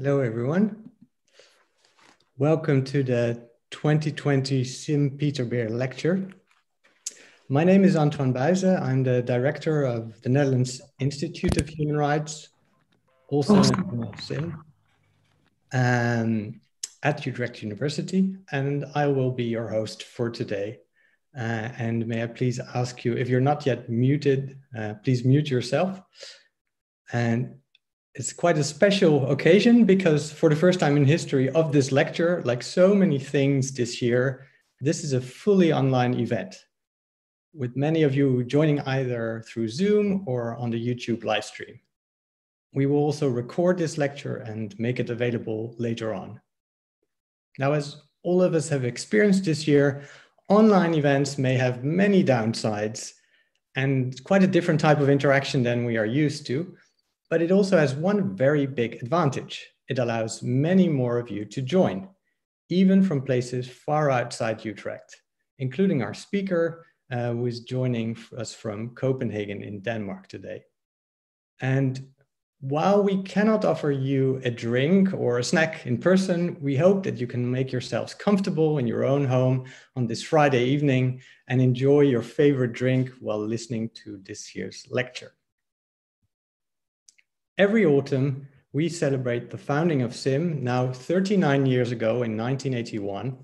Hello, everyone. Welcome to the 2020 Sim Peter Beer lecture. My name is Antoine Buijzen. I'm the director of the Netherlands Institute of Human Rights, also known as Sim, at Utrecht University, and I will be your host for today. And may I please ask you, if you're not yet muted, please mute yourself. And it's quite a special occasion because for the first time in history of this lecture, like so many things this year, this is a fully online event with many of you joining either through Zoom or on the YouTube live stream. We will also record this lecture and make it available later on. Now, as all of us have experienced this year, online events may have many downsides and quite a different type of interaction than we are used to. But it also has one very big advantage. It allows many more of you to join, even from places far outside Utrecht, including our speaker, who is joining us from Copenhagen in Denmark today. And while we cannot offer you a drink or a snack in person, we hope that you can make yourselves comfortable in your own home on this Friday evening and enjoy your favorite drink while listening to this year's lecture. Every autumn, we celebrate the founding of SIM, now 39 years ago in 1981,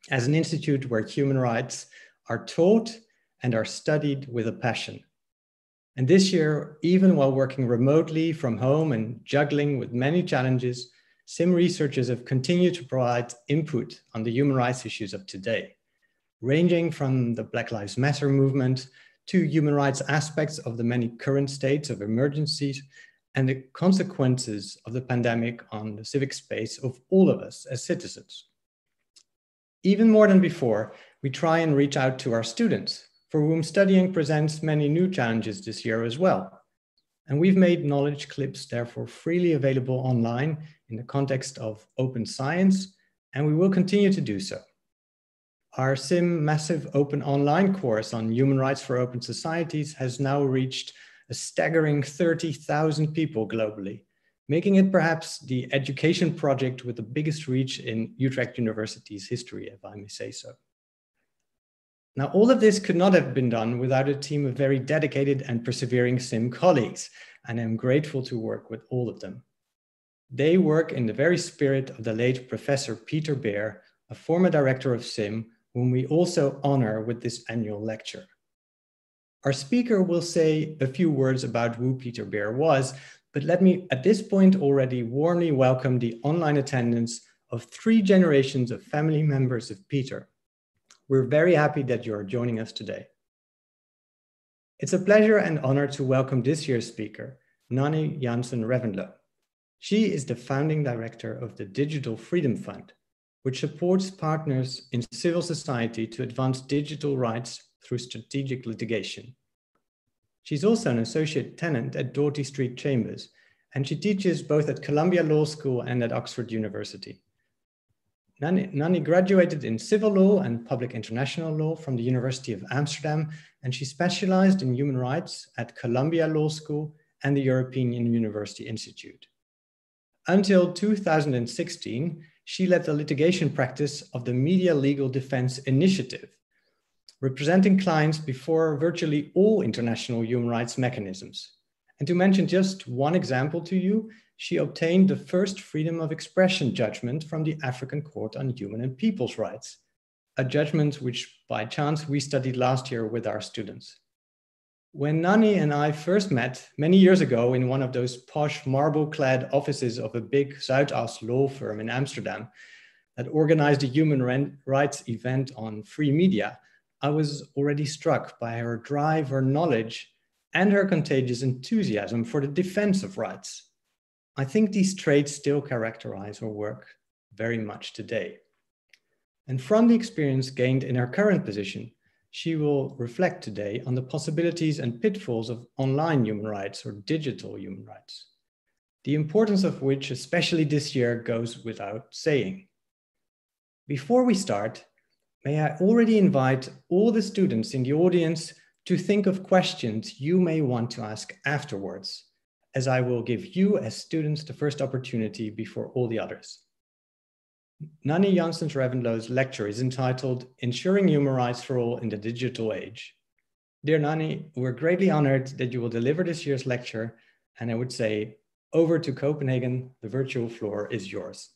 as an institute where human rights are taught and are studied with a passion. And this year, even while working remotely from home and juggling with many challenges, SIM researchers have continued to provide input on the human rights issues of today, ranging from the Black Lives Matter movement to human rights aspects of the many current states of emergencies and the consequences of the pandemic on the civic space of all of us as citizens. Even more than before, we try and reach out to our students, for whom studying presents many new challenges this year as well. And we've made knowledge clips therefore freely available online in the context of open science, and we will continue to do so. Our SIM massive open online course on human rights for open societies has now reached a staggering 30,000 people globally, making it perhaps the education project with the biggest reach in Utrecht University's history, if I may say so. Now, all of this could not have been done without a team of very dedicated and persevering SIM colleagues, and I'm grateful to work with all of them. They work in the very spirit of the late Professor Peter Beer, a former director of SIM, whom we also honor with this annual lecture. Our speaker will say a few words about who Peter Beer was, but let me at this point already warmly welcome the online attendance of 3 generations of family members of Peter. We're very happy that you are joining us today. It's a pleasure and honor to welcome this year's speaker, Nanny Jansen Revendlo. She is the founding director of the Digital Freedom Fund, which supports partners in civil society to advance digital rights through strategic litigation. She's also an associate tenant at Doughty Street Chambers, and she teaches both at Columbia Law School and at Oxford University. Nanny graduated in civil law and public international law from the University of Amsterdam, and she specialized in human rights at Columbia Law School and the European University Institute. Until 2016, she led the litigation practice of the Media Legal Defense Initiative, representing clients before virtually all international human rights mechanisms. And to mention just one example to you, she obtained the first freedom of expression judgment from the African Court on Human and People's Rights, a judgment which by chance we studied last year with our students. When Nanny and I first met many years ago in one of those posh marble-clad offices of a big Zuidas law firm in Amsterdam that organized a human rights event on free media, I was already struck by her drive, her knowledge, and her contagious enthusiasm for the defense of rights. I think these traits still characterize her work very much today. And from the experience gained in her current position, she will reflect today on the possibilities and pitfalls of online human rights or digital human rights, the importance of which, especially this year, goes without saying. Before we start, may I already invite all the students in the audience to think of questions you may want to ask afterwards, as I will give you as students the first opportunity before all the others. Nanny Janssens Revendlow's lecture is entitled Ensuring Human Rights for All in the Digital Age. Dear Nanny, we're greatly honored that you will deliver this year's lecture, and I would say, over to Copenhagen, the virtual floor is yours.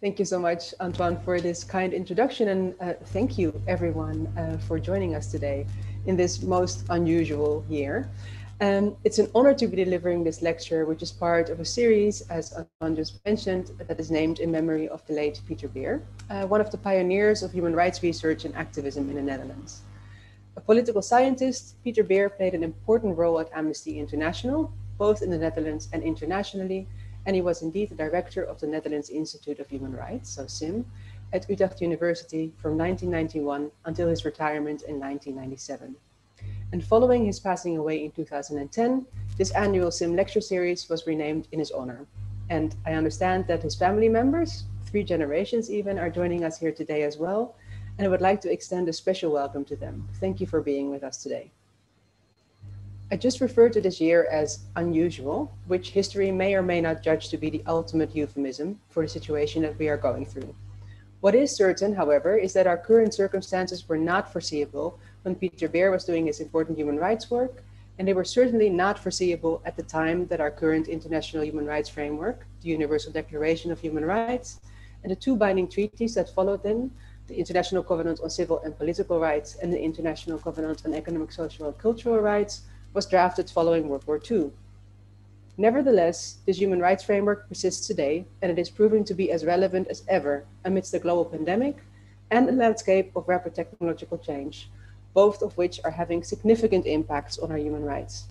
Thank you so much, Antoine, for this kind introduction, and thank you everyone for joining us today in this most unusual year. It's an honor to be delivering this lecture, which is part of a series, as Antoine just mentioned, that is named in memory of the late Peter Beer, one of the pioneers of human rights research and activism in the Netherlands. A political scientist, Peter Beer played an important role at Amnesty International, both in the Netherlands and internationally, and he was indeed the director of the Netherlands Institute of Human Rights, so SIM, at Utrecht University from 1991 until his retirement in 1997. And following his passing away in 2010, this annual SIM lecture series was renamed in his honor. And I understand that his family members, 3 generations even, are joining us here today as well. And I would like to extend a special welcome to them. Thank you for being with us today. I just referred to this year as unusual, which history may or may not judge to be the ultimate euphemism for the situation that we are going through. What is certain, however, is that our current circumstances were not foreseeable when Peter Beer was doing his important human rights work, and they were certainly not foreseeable at the time that our current international human rights framework, the Universal Declaration of Human Rights, and the 2 binding treaties that followed them, the International Covenant on Civil and Political Rights and the International Covenant on Economic, Social, and Cultural Rights, was drafted following World War II. Nevertheless, this human rights framework persists today, and it is proving to be as relevant as ever amidst the global pandemic and a landscape of rapid technological change, both of which are having significant impacts on our human rights.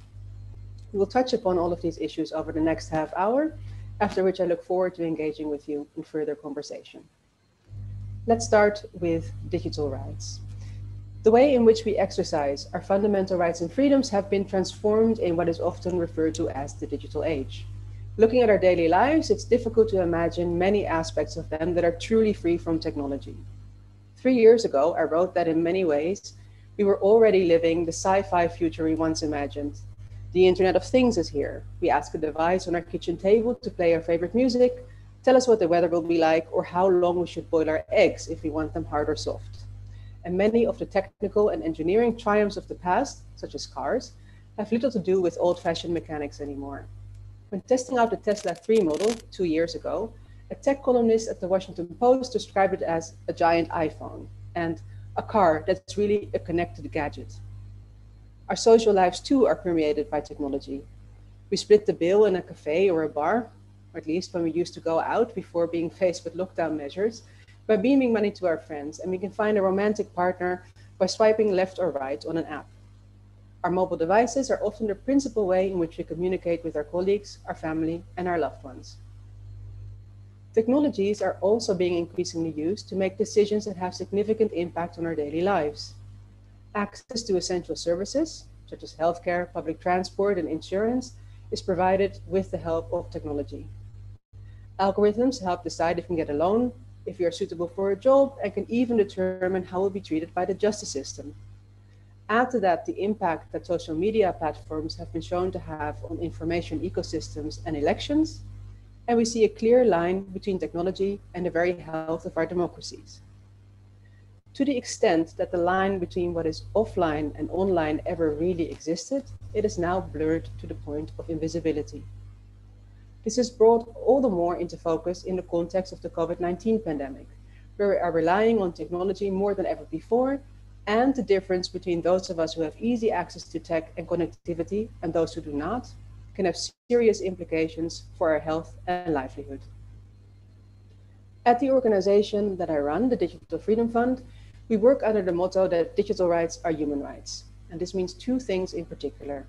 We will touch upon all of these issues over the next half hour, after which I look forward to engaging with you in further conversation. Let's start with digital rights. The way in which we exercise our fundamental rights and freedoms have been transformed in what is often referred to as the digital age. Looking at our daily lives, it's difficult to imagine many aspects of them that are truly free from technology. 3 years ago, I wrote that in many ways, we were already living the sci-fi future we once imagined. The Internet of Things is here. We ask a device on our kitchen table to play our favorite music, tell us what the weather will be like, or how long we should boil our eggs if we want them hard or soft. And many of the technical and engineering triumphs of the past, such as cars, have little to do with old-fashioned mechanics anymore. When testing out the Tesla 3 model 2 years ago, a tech columnist at the Washington Post described it as a giant iPhone and a car that's really a connected gadget. Our social lives too are permeated by technology. We split the bill in a cafe or a bar, or at least when we used to go out before being faced with lockdown measures, by beaming money to our friends, and we can find a romantic partner by swiping left or right on an app. Our mobile devices are often the principal way in which we communicate with our colleagues, our family, and our loved ones. Technologies are also being increasingly used to make decisions that have significant impact on our daily lives. Access to essential services, such as healthcare, public transport, and insurance, is provided with the help of technology. Algorithms help decide if we can get a loan, if we are suitable for a job, and can even determine how we'll be treated by the justice system. Add to that the impact that social media platforms have been shown to have on information ecosystems and elections, and we see a clear line between technology and the very health of our democracies. To the extent that the line between what is offline and online ever really existed, it is now blurred to the point of invisibility. This is brought all the more into focus in the context of the COVID-19 pandemic, where we are relying on technology more than ever before, and the difference between those of us who have easy access to tech and connectivity and those who do not can have serious implications for our health and livelihood. At the organization that I run, the Digital Freedom Fund, we work under the motto that digital rights are human rights. And this means 2 things in particular.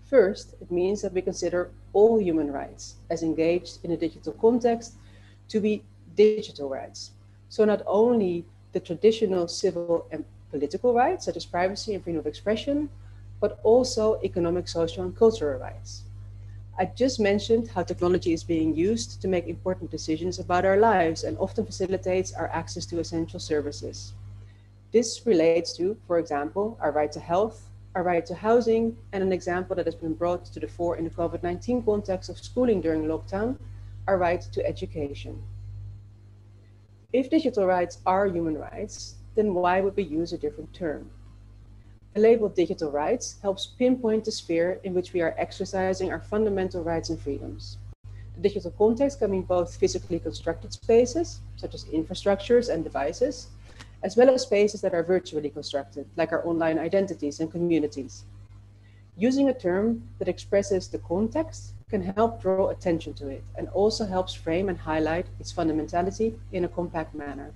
First, it means that we consider all human rights as engaged in a digital context to be digital rights. So not only the traditional civil and political rights, such as privacy and freedom of expression, but also economic, social, and cultural rights. I just mentioned how technology is being used to make important decisions about our lives and often facilitates our access to essential services. This relates to, for example, our right to health, our right to housing, and an example that has been brought to the fore in the COVID-19 context of schooling during lockdown, our right to education. If digital rights are human rights, then why would we use a different term? The label digital rights helps pinpoint the sphere in which we are exercising our fundamental rights and freedoms. The digital context can mean both physically constructed spaces, such as infrastructures and devices, as well as spaces that are virtually constructed, like our online identities and communities. Using a term that expresses the context can help draw attention to it and also helps frame and highlight its fundamentality in a compact manner.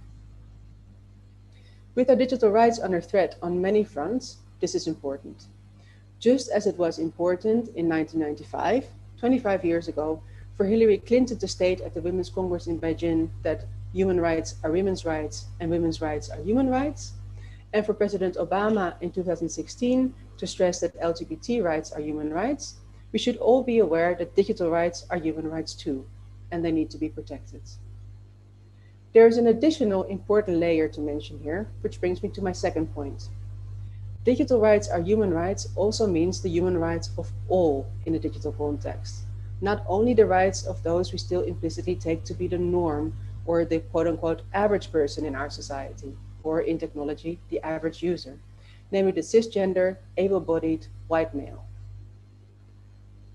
With our digital rights under threat on many fronts, this is important. Just as it was important in 1995, 25 years ago, for Hillary Clinton to state at the Women's Congress in Beijing that human rights are women's rights and women's rights are human rights, and for President Obama in 2016 to stress that LGBT rights are human rights, we should all be aware that digital rights are human rights too, and they need to be protected. There is an additional important layer to mention here, which brings me to my second point. Digital rights are human rights also means the human rights of all in a digital context, not only the rights of those we still implicitly take to be the norm or the quote-unquote average person in our society, or in technology, the average user, namely the cisgender, able-bodied, white male.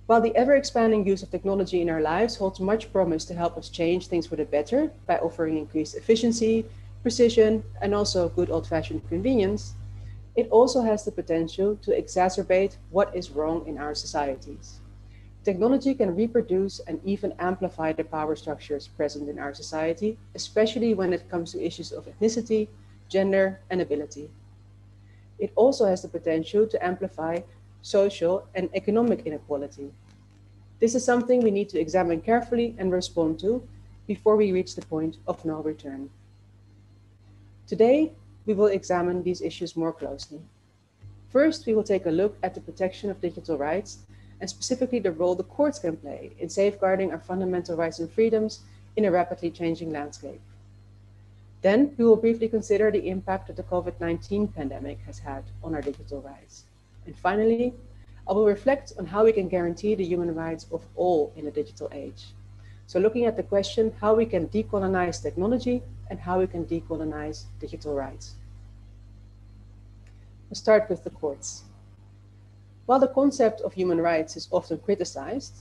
While the ever-expanding use of technology in our lives holds much promise to help us change things for the better by offering increased efficiency, precision, and also good old-fashioned convenience, it also has the potential to exacerbate what is wrong in our societies. Technology can reproduce and even amplify the power structures present in our society, especially when it comes to issues of ethnicity, gender, and ability. It also has the potential to amplify social and economic inequality. This is something we need to examine carefully and respond to before we reach the point of no return. Today, we will examine these issues more closely. First, we will take a look at the protection of digital rights and specifically the role the courts can play in safeguarding our fundamental rights and freedoms in a rapidly changing landscape. Then, we will briefly consider the impact that the COVID-19 pandemic has had on our digital rights. And finally, I will reflect on how we can guarantee the human rights of all in a digital age. So looking at the question how we can decolonize technology and how we can decolonize digital rights. We'll start with the courts. While the concept of human rights is often criticized,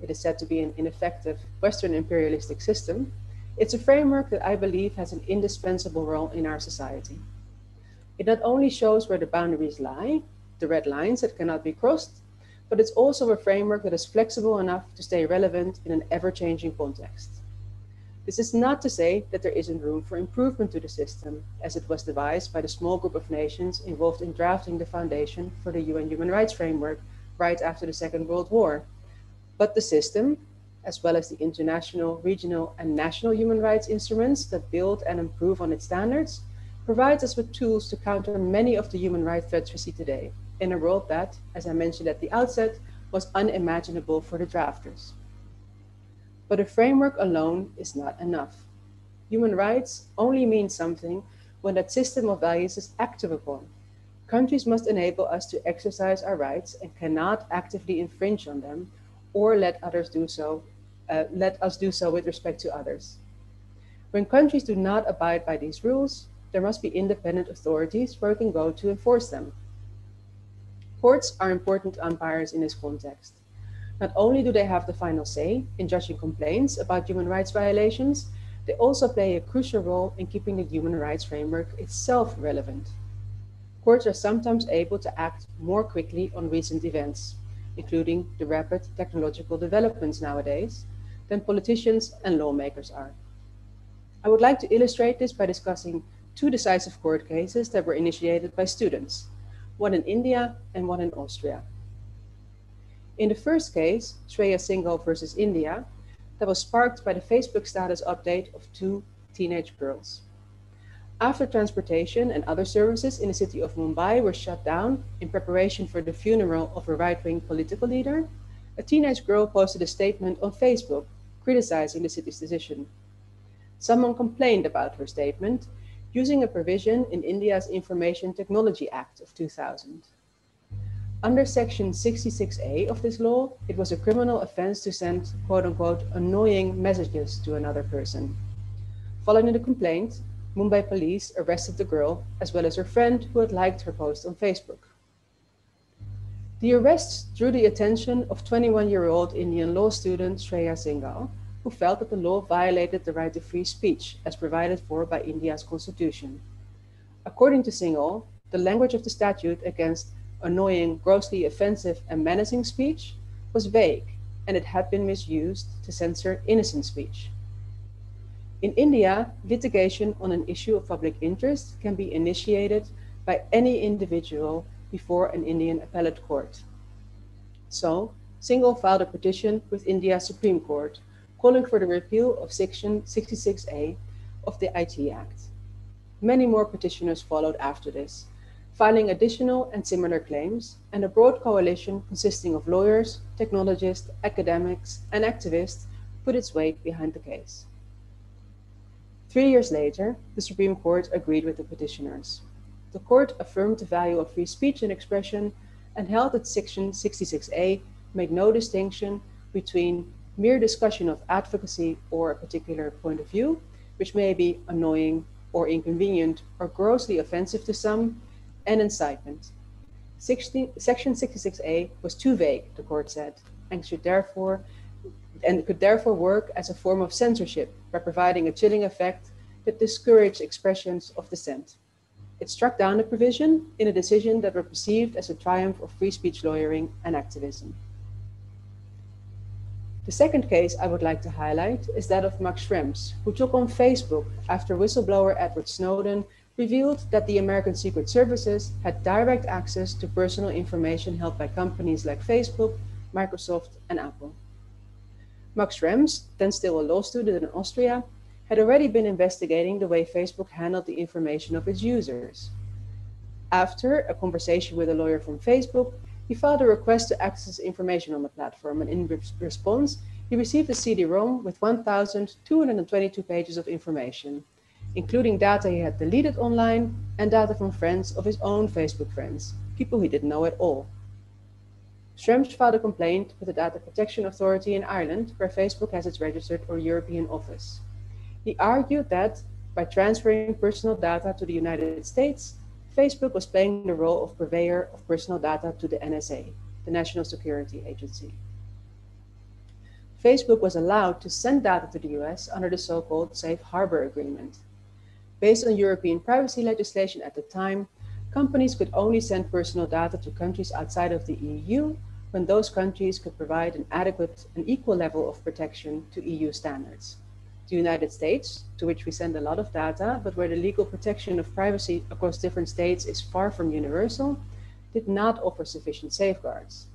it is said to be an ineffective Western imperialistic system, it's a framework that I believe has an indispensable role in our society. It not only shows where the boundaries lie, the red lines that cannot be crossed, but it's also a framework that is flexible enough to stay relevant in an ever-changing context. This is not to say that there isn't room for improvement to the system, as it was devised by the small group of nations involved in drafting the foundation for the UN Human Rights Framework right after the Second World War. But the system, as well as the international, regional, and national human rights instruments that build and improve on its standards, provides us with tools to counter many of the human rights threats we see today, in a world that, as I mentioned at the outset, was unimaginable for the drafters. But a framework alone is not enough. Human rights only mean something when that system of values is acted upon. Countries must enable us to exercise our rights and cannot actively infringe on them or let us do so with respect to others. When countries do not abide by these rules, there must be independent authorities where we can go to enforce them. Courts are important umpires in this context. Not only do they have the final say in judging complaints about human rights violations, they also play a crucial role in keeping the human rights framework itself relevant. Courts are sometimes able to act more quickly on recent events, including the rapid technological developments nowadays, than politicians and lawmakers are. I would like to illustrate this by discussing two decisive court cases that were initiated by students, one in India and one in Austria. In the first case, Shreya Singhal versus India, that was sparked by the Facebook status update of two teenage girls. After transportation and other services in the city of Mumbai were shut down in preparation for the funeral of a right-wing political leader, a teenage girl posted a statement on Facebook criticizing the city's decision. Someone complained about her statement using a provision in India's Information Technology Act of 2000. Under Section 66A of this law, it was a criminal offense to send quote-unquote annoying messages to another person. Following the complaint, Mumbai police arrested the girl as well as her friend who had liked her post on Facebook. The arrests drew the attention of 21-year-old Indian law student Shreya Singhal, who felt that the law violated the right to free speech as provided for by India's constitution. According to Singhal, the language of the statute against annoying, grossly offensive, and menacing speech was vague, and it had been misused to censor innocent speech. In India, litigation on an issue of public interest can be initiated by any individual before an Indian appellate court. So, Singhal filed a petition with India's Supreme Court, calling for the repeal of Section 66A of the IT Act. Many more petitioners followed after this, filing additional and similar claims, and a broad coalition consisting of lawyers, technologists, academics, and activists put its weight behind the case. 3 years later, the Supreme Court agreed with the petitioners. The court affirmed the value of free speech and expression and held that Section 66A made no distinction between mere discussion of advocacy or a particular point of view, which may be annoying or inconvenient or grossly offensive to some, and incitement. Section 66A was too vague, the court said, and could therefore work as a form of censorship by providing a chilling effect that discouraged expressions of dissent. It struck down the provision in a decision that was perceived as a triumph of free speech lawyering and activism. The second case I would like to highlight is that of Max Schrems, who took on Facebook after whistleblower Edward Snowden revealed that the American Secret Services had direct access to personal information held by companies like Facebook, Microsoft, and Apple. Max Schrems, then still a law student in Austria, had already been investigating the way Facebook handled the information of its users. After a conversation with a lawyer from Facebook, he filed a request to access information on the platform, and in response, he received a CD-ROM with 1,222 pages of information, including data he had deleted online and data from friends of his own Facebook friends, people he didn't know at all. Schrems filed a complaint with the Data Protection Authority in Ireland, where Facebook has its registered or European office. He argued that by transferring personal data to the United States, Facebook was playing the role of purveyor of personal data to the NSA, the National Security Agency. Facebook was allowed to send data to the US under the so-called Safe Harbor Agreement. Based on European privacy legislation at the time, companies could only send personal data to countries outside of the EU when those countries could provide an adequate and equal level of protection to EU standards. The United States, to which we send a lot of data, but where the legal protection of privacy across different states is far from universal, did not offer sufficient safeguards.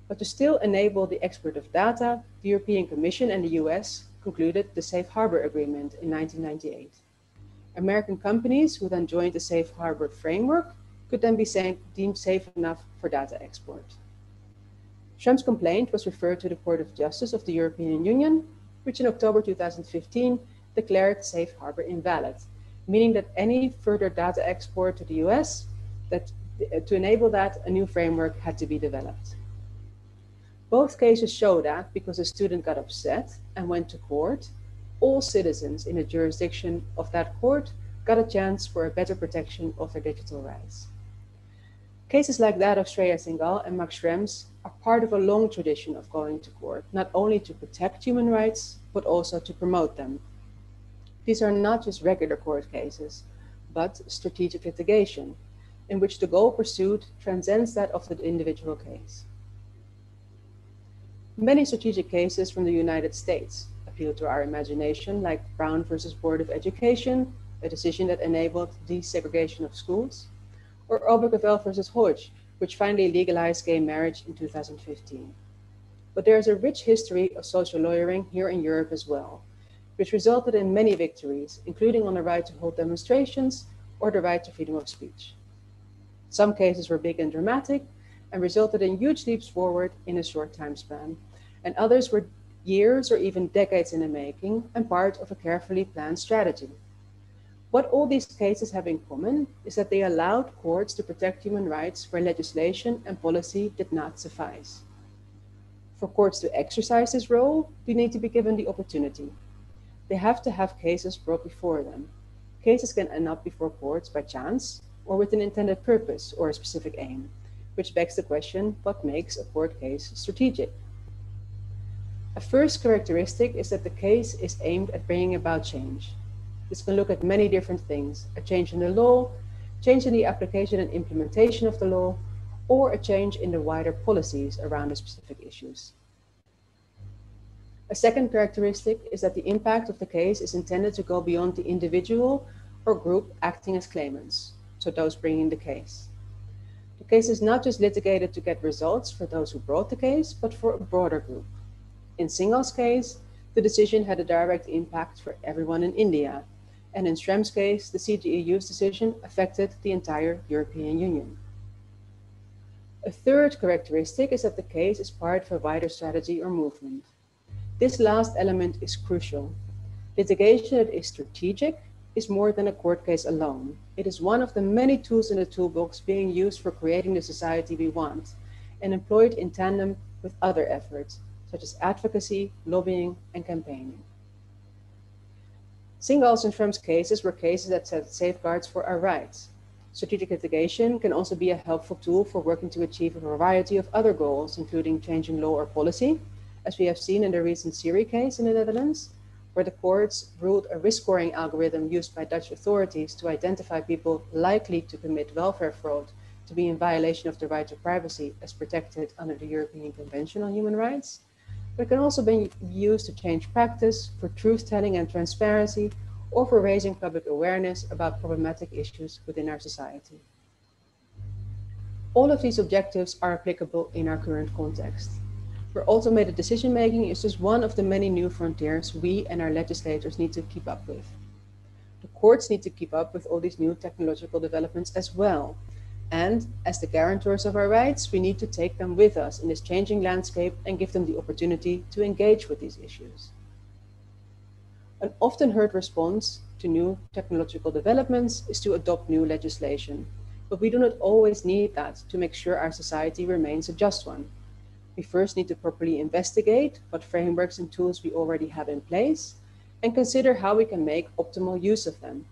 But to still enable the export of data, the European Commission and the US concluded the Safe Harbor Agreement in 1998. American companies who then joined the Safe Harbor framework could then be deemed safe enough for data export. Schrems' complaint was referred to the Court of Justice of the European Union, which in October 2015 declared Safe Harbor invalid, meaning that any further data export to the US, to enable that, a new framework had to be developed. Both cases show that because a student got upset and went to court, all citizens in the jurisdiction of that court got a chance for a better protection of their digital rights. Cases like that of Shreya Singhal and Max Schrems are part of a long tradition of going to court, not only to protect human rights, but also to promote them. These are not just regular court cases, but strategic litigation, in which the goal pursued transcends that of the individual case. Many strategic cases from the United States appeal to our imagination, like Brown versus Board of Education, a decision that enabled desegregation of schools, or Obergefell versus Hodge, which finally legalized gay marriage in 2015. But there is a rich history of social lawyering here in Europe as well, which resulted in many victories, including on the right to hold demonstrations or the right to freedom of speech. Some cases were big and dramatic and resulted in huge leaps forward in a short time span, and others were years or even decades in the making and part of a carefully planned strategy. What all these cases have in common is that they allowed courts to protect human rights where legislation and policy did not suffice. For courts to exercise this role, they need to be given the opportunity. They have to have cases brought before them. Cases can end up before courts by chance or with an intended purpose or a specific aim, which begs the question, what makes a court case strategic? A first characteristic is that the case is aimed at bringing about change. This can look at many different things: a change in the law, change in the application and implementation of the law, or a change in the wider policies around the specific issues. A second characteristic is that the impact of the case is intended to go beyond the individual or group acting as claimants, so those bringing the case. The case is not just litigated to get results for those who brought the case, but for a broader group. In Singhal's case, the decision had a direct impact for everyone in India, and in Schrem's case, the CJEU's decision affected the entire European Union. A third characteristic is that the case is part of a wider strategy or movement. This last element is crucial. Litigation that is strategic is more than a court case alone. It is one of the many tools in the toolbox being used for creating the society we want, and employed in tandem with other efforts, such as advocacy, lobbying, and campaigning. Singhal's and Schrem's cases were cases that set safeguards for our rights. Strategic litigation can also be a helpful tool for working to achieve a variety of other goals, including changing law or policy, as we have seen in the recent Siri case in the Netherlands, where the courts ruled a risk scoring algorithm used by Dutch authorities to identify people likely to commit welfare fraud to be in violation of the right to privacy as protected under the European Convention on Human Rights. But it can also be used to change practice for truth-telling and transparency, or for raising public awareness about problematic issues within our society. All of these objectives are applicable in our current context, where automated decision-making is just one of the many new frontiers we and our legislators need to keep up with. The courts need to keep up with all these new technological developments as well. And as the guarantors of our rights, we need to take them with us in this changing landscape and give them the opportunity to engage with these issues. An often heard response to new technological developments is to adopt new legislation, but we do not always need that to make sure our society remains a just one. We first need to properly investigate what frameworks and tools we already have in place and consider how we can make optimal use of them.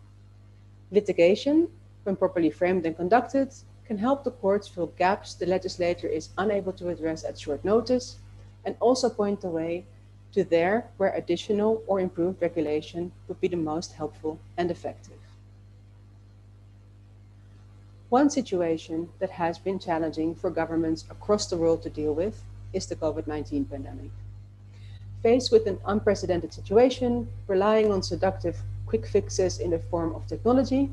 Litigation, when properly framed and conducted, can help the courts fill gaps the legislator is unable to address at short notice, and also point the way to there where additional or improved regulation would be the most helpful and effective. One situation that has been challenging for governments across the world to deal with is the COVID-19 pandemic. Faced with an unprecedented situation, relying on seductive quick fixes in the form of technology,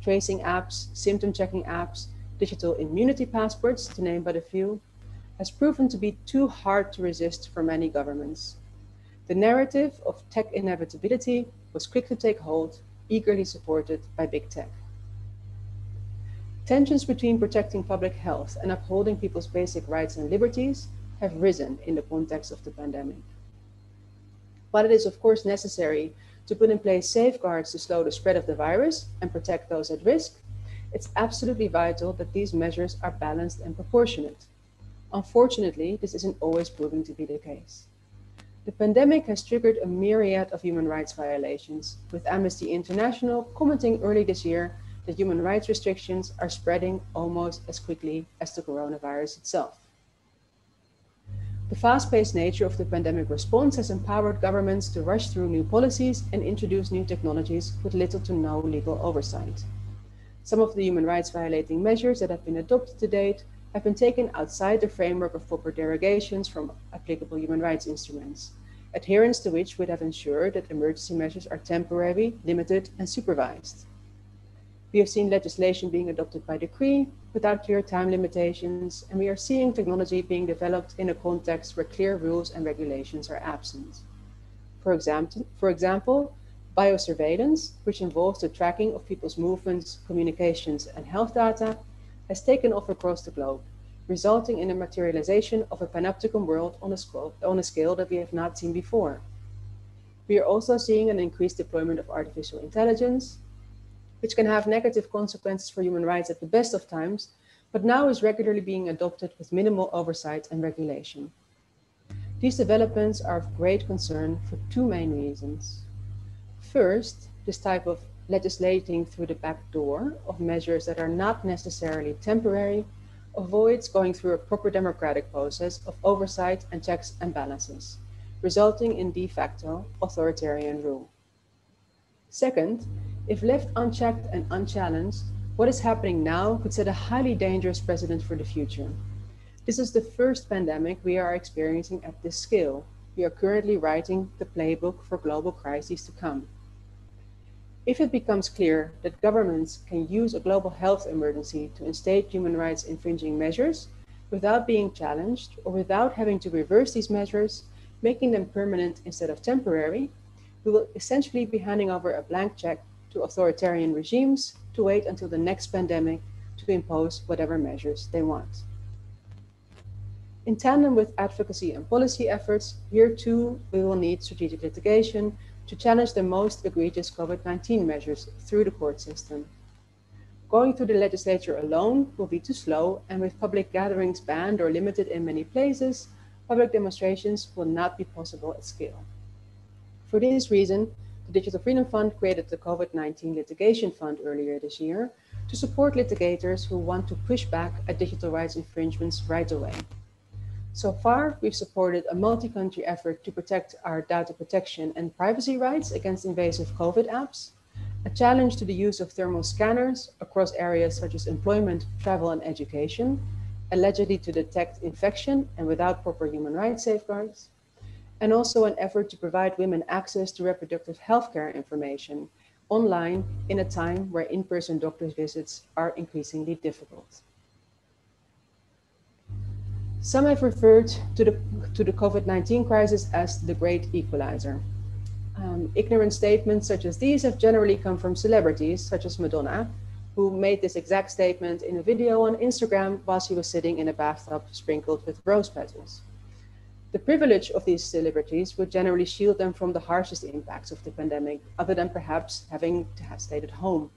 tracing apps, symptom checking apps, digital immunity passports, to name but a few, has proven to be too hard to resist for many governments. The narrative of tech inevitability was quick to take hold, eagerly supported by big tech. Tensions between protecting public health and upholding people's basic rights and liberties have risen in the context of the pandemic. While it is of course necessary to put in place safeguards to slow the spread of the virus and protect those at risk, it's absolutely vital that these measures are balanced and proportionate. Unfortunately, this isn't always proving to be the case. The pandemic has triggered a myriad of human rights violations, with Amnesty International commenting early this year that human rights restrictions are spreading almost as quickly as the coronavirus itself. The fast-paced nature of the pandemic response has empowered governments to rush through new policies and introduce new technologies with little to no legal oversight. Some of the human rights violating measures that have been adopted to date have been taken outside the framework of proper derogations from applicable human rights instruments, adherence to which would have ensured that emergency measures are temporary, limited, and supervised. We have seen legislation being adopted by decree without clear time limitations, and we are seeing technology being developed in a context where clear rules and regulations are absent. For example, biosurveillance, which involves the tracking of people's movements, communications, and health data, has taken off across the globe, resulting in a materialization of a panopticon world on a scale that we have not seen before. We are also seeing an increased deployment of artificial intelligence, which can have negative consequences for human rights at the best of times, but now is regularly being adopted with minimal oversight and regulation. These developments are of great concern for two main reasons. First, this type of legislating through the back door of measures that are not necessarily temporary avoids going through a proper democratic process of oversight and checks and balances, resulting in de facto authoritarian rule. Second, if left unchecked and unchallenged, what is happening now could set a highly dangerous precedent for the future. This is the first pandemic we are experiencing at this scale. We are currently writing the playbook for global crises to come. If it becomes clear that governments can use a global health emergency to instate human rights infringing measures without being challenged or without having to reverse these measures, making them permanent instead of temporary, we will essentially be handing over a blank check to authoritarian regimes to wait until the next pandemic to impose whatever measures they want. In tandem with advocacy and policy efforts, here too we will need strategic litigation to challenge the most egregious COVID-19 measures through the court system. Going through the legislature alone will be too slow, and with public gatherings banned or limited in many places, public demonstrations will not be possible at scale. For this reason, the Digital Freedom Fund created the COVID-19 Litigation Fund earlier this year to support litigators who want to push back at digital rights infringements right away. So far, we've supported a multi-country effort to protect our data protection and privacy rights against invasive COVID apps, a challenge to the use of thermal scanners across areas such as employment, travel, and education, allegedly to detect infection and without proper human rights safeguards, and also an effort to provide women access to reproductive healthcare information online in a time where in-person doctor's visits are increasingly difficult. Some have referred to the COVID-19 crisis as the great equalizer. Ignorant statements such as these have generally come from celebrities such as Madonna, who made this exact statement in a video on Instagram while she was sitting in a bathtub sprinkled with rose petals. The privilege of these celebrities would generally shield them from the harshest impacts of the pandemic, other than perhaps having to have stayed at home,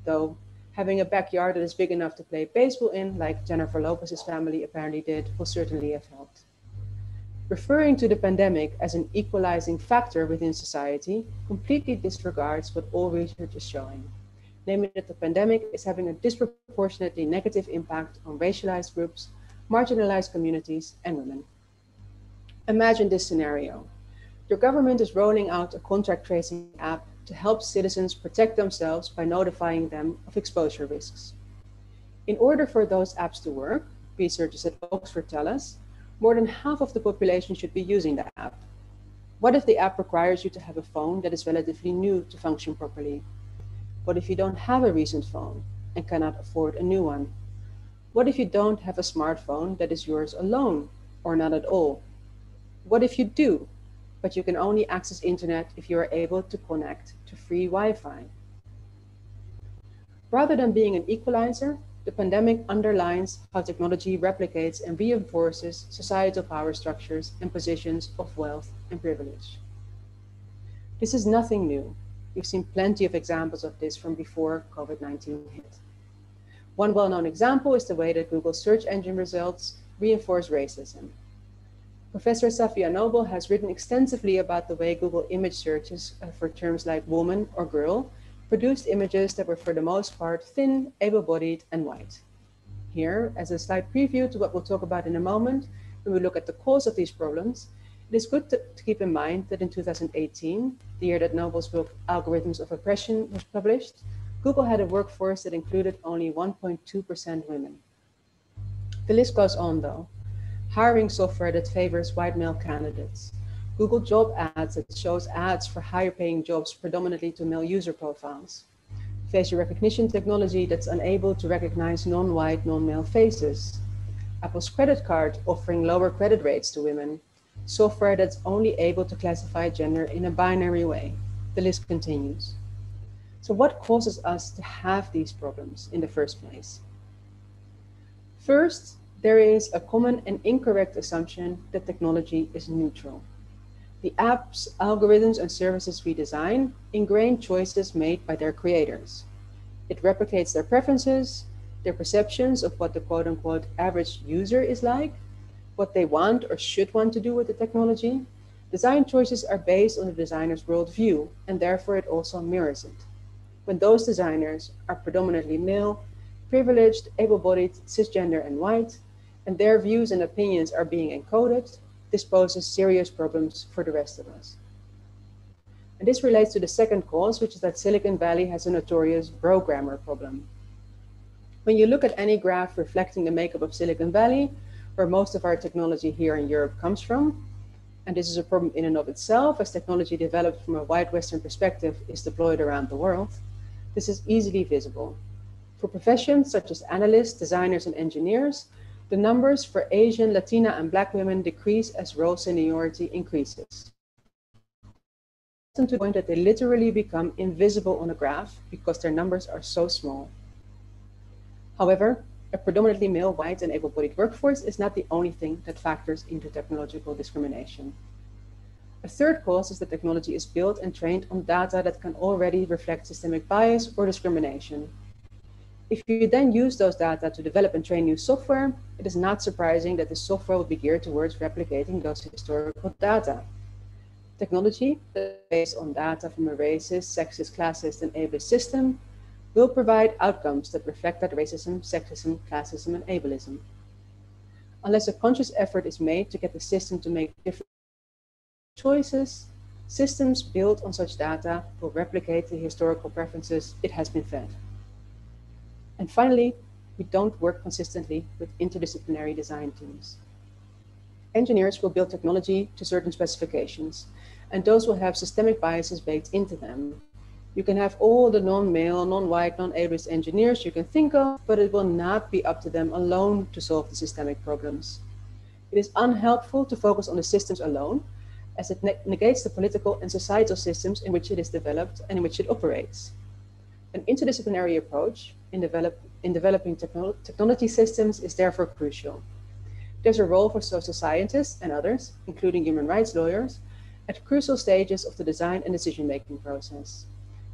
though having a backyard that is big enough to play baseball in, like Jennifer Lopez's family apparently did, will certainly have helped. Referring to the pandemic as an equalizing factor within society completely disregards what all research is showing, namely that the pandemic is having a disproportionately negative impact on racialized groups, marginalized communities, and women. Imagine this scenario. Your government is rolling out a contact tracing app to help citizens protect themselves by notifying them of exposure risks. In order for those apps to work, researchers at Oxford tell us, more than half of the population should be using the app. What if the app requires you to have a phone that is relatively new to function properly? What if you don't have a recent phone and cannot afford a new one? What if you don't have a smartphone that is yours alone or not at all? What if you do, but you can only access internet if you are able to connect to free Wi-Fi? Rather than being an equalizer, the pandemic underlines how technology replicates and reinforces societal power structures and positions of wealth and privilege. This is nothing new. We've seen plenty of examples of this from before COVID-19 hit. One well-known example is the way that Google search engine results reinforce racism. Professor Safiya Noble has written extensively about the way Google image searches for terms like woman or girl produced images that were for the most part thin, able-bodied, and white. Here, as a slight preview to what we'll talk about in a moment, when we look at the cause of these problems, it is good to keep in mind that in 2018, the year that Noble's book Algorithms of Oppression was published, Google had a workforce that included only 1.2% women. The list goes on though. Hiring software that favors white male candidates, Google job ads that shows ads for higher paying jobs predominantly to male user profiles, facial recognition technology that's unable to recognize non-white, non-male faces, Apple's credit card offering lower credit rates to women, software that's only able to classify gender in a binary way. The list continues. So what causes us to have these problems in the first place? First, there is a common and incorrect assumption that technology is neutral. The apps, algorithms, and services we design ingrain choices made by their creators. It replicates their preferences, their perceptions of what the quote-unquote average user is like, what they want or should want to do with the technology. Design choices are based on the designer's worldview, and therefore it also mirrors it. When those designers are predominantly male, privileged, able-bodied, cisgender, and white, and their views and opinions are being encoded, this poses serious problems for the rest of us. And this relates to the second cause, which is that Silicon Valley has a notorious bro-grammar problem. When you look at any graph reflecting the makeup of Silicon Valley, where most of our technology here in Europe comes from, and this is a problem in and of itself, as technology developed from a white Western perspective is deployed around the world, this is easily visible. For professions such as analysts, designers, and engineers, the numbers for Asian, Latina, and Black women decrease as role seniority increases, to the point that they literally become invisible on a graph because their numbers are so small. However, a predominantly male, white, and able-bodied workforce is not the only thing that factors into technological discrimination. A third cause is that technology is built and trained on data that can already reflect systemic bias or discrimination. If you then use those data to develop and train new software, it is not surprising that the software will be geared towards replicating those historical data. Technology based on data from a racist, sexist, classist, and ableist system will provide outcomes that reflect that racism, sexism, classism, and ableism. Unless a conscious effort is made to get the system to make different choices, systems built on such data will replicate the historical preferences it has been fed. And finally, we don't work consistently with interdisciplinary design teams. Engineers will build technology to certain specifications, and those will have systemic biases baked into them. You can have all the non-male, non-white, non-ableist engineers you can think of, but it will not be up to them alone to solve the systemic problems. It is unhelpful to focus on the systems alone, as it negates the political and societal systems in which it is developed and in which it operates. An interdisciplinary approach in developing technology systems is therefore crucial. There's a role for social scientists and others, including human rights lawyers, at crucial stages of the design and decision-making process.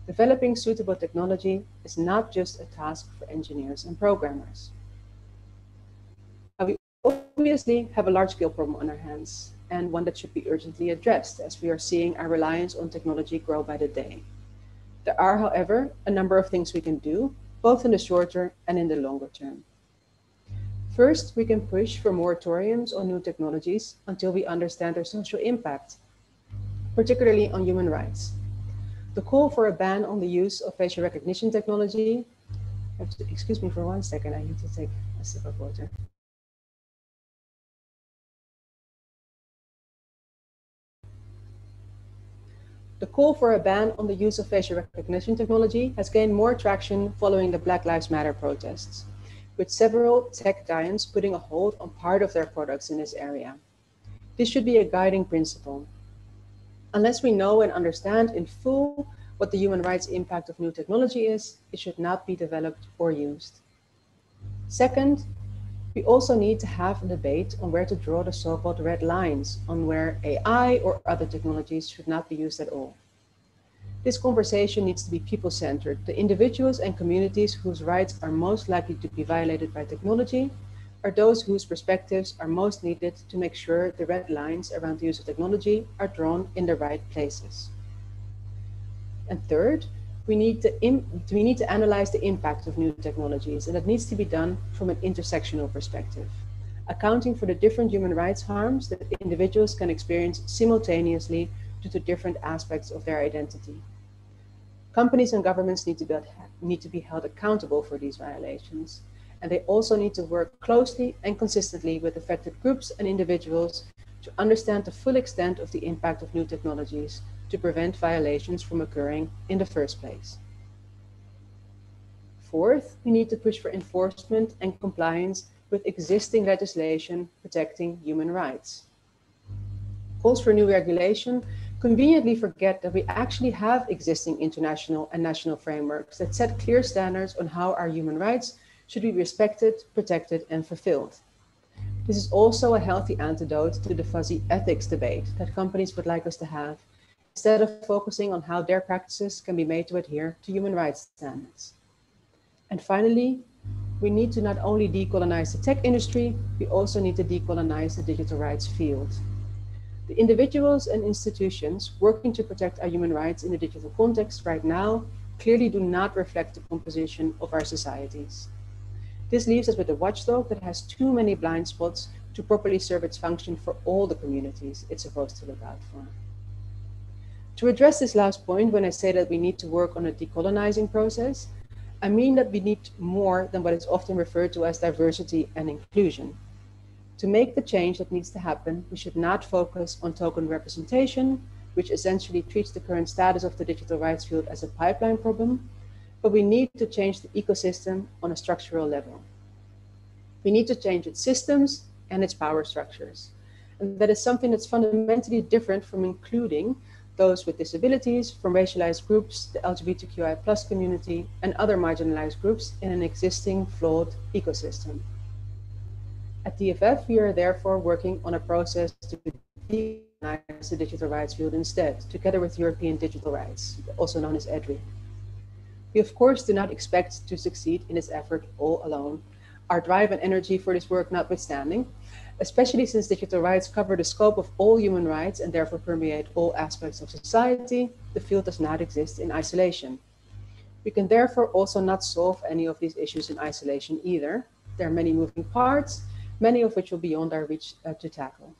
Developing suitable technology is not just a task for engineers and programmers. Now, we obviously have a large-scale problem on our hands, and one that should be urgently addressed, as we are seeing our reliance on technology grow by the day. There are, however, a number of things we can do, both in the shorter and in the longer term. First, we can push for moratoriums on new technologies until we understand their social impact, particularly on human rights. The call for a ban on the use of facial recognition technology, excuse me for 1 second, I need to take a sip of water. The call for a ban on the use of facial recognition technology has gained more traction following the Black Lives Matter protests, with several tech giants putting a hold on part of their products in this area. This should be a guiding principle. Unless we know and understand in full what the human rights impact of new technology is, it should not be developed or used. Second, we also need to have a debate on where to draw the so-called red lines on where AI or other technologies should not be used at all. This conversation needs to be people-centered. The individuals and communities whose rights are most likely to be violated by technology are those whose perspectives are most needed to make sure the red lines around the use of technology are drawn in the right places. And third, we need to analyze the impact of new technologies, and that needs to be done from an intersectional perspective, accounting for the different human rights harms that individuals can experience simultaneously due to different aspects of their identity. Companies and governments need to be held accountable for these violations, and they also need to work closely and consistently with affected groups and individuals to understand the full extent of the impact of new technologies to prevent violations from occurring in the first place. Fourth, we need to push for enforcement and compliance with existing legislation protecting human rights. Calls for new regulation conveniently forget that we actually have existing international and national frameworks that set clear standards on how our human rights should be respected, protected, and fulfilled. This is also a healthy antidote to the fuzzy ethics debate that companies would like us to have, instead of focusing on how their practices can be made to adhere to human rights standards. And finally, we need to not only decolonize the tech industry, we also need to decolonize the digital rights field. The individuals and institutions working to protect our human rights in the digital context right now clearly do not reflect the composition of our societies. This leaves us with a watchdog that has too many blind spots to properly serve its function for all the communities it's supposed to look out for. To address this last point, when I say that we need to work on a decolonizing process, I mean that we need more than what is often referred to as diversity and inclusion. To make the change that needs to happen, we should not focus on token representation, which essentially treats the current status of the digital rights field as a pipeline problem, but we need to change the ecosystem on a structural level. We need to change its systems and its power structures. And that is something that's fundamentally different from including those with disabilities, from racialized groups, the LGBTQI+ community, and other marginalized groups in an existing flawed ecosystem. At DFF, we are therefore working on a process to decolonize the digital rights field instead, together with European Digital Rights, also known as EDRI. We of course do not expect to succeed in this effort all alone, our drive and energy for this work notwithstanding, especially since digital rights cover the scope of all human rights and therefore permeate all aspects of society. The field does not exist in isolation. We can therefore also not solve any of these issues in isolation either. There are many moving parts, many of which will be beyond our reach to tackle.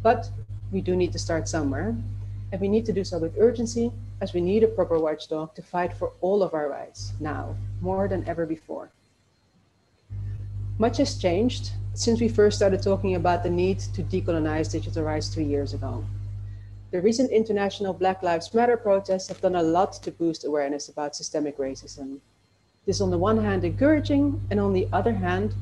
But we do need to start somewhere, and we need to do so with urgency, as we need a proper watchdog to fight for all of our rights now, more than ever before. Much has changed since we first started talking about the need to decolonize digital rights 2 years ago. The recent international Black Lives Matter protests have done a lot to boost awareness about systemic racism. This is on the one hand encouraging, and on the other hand,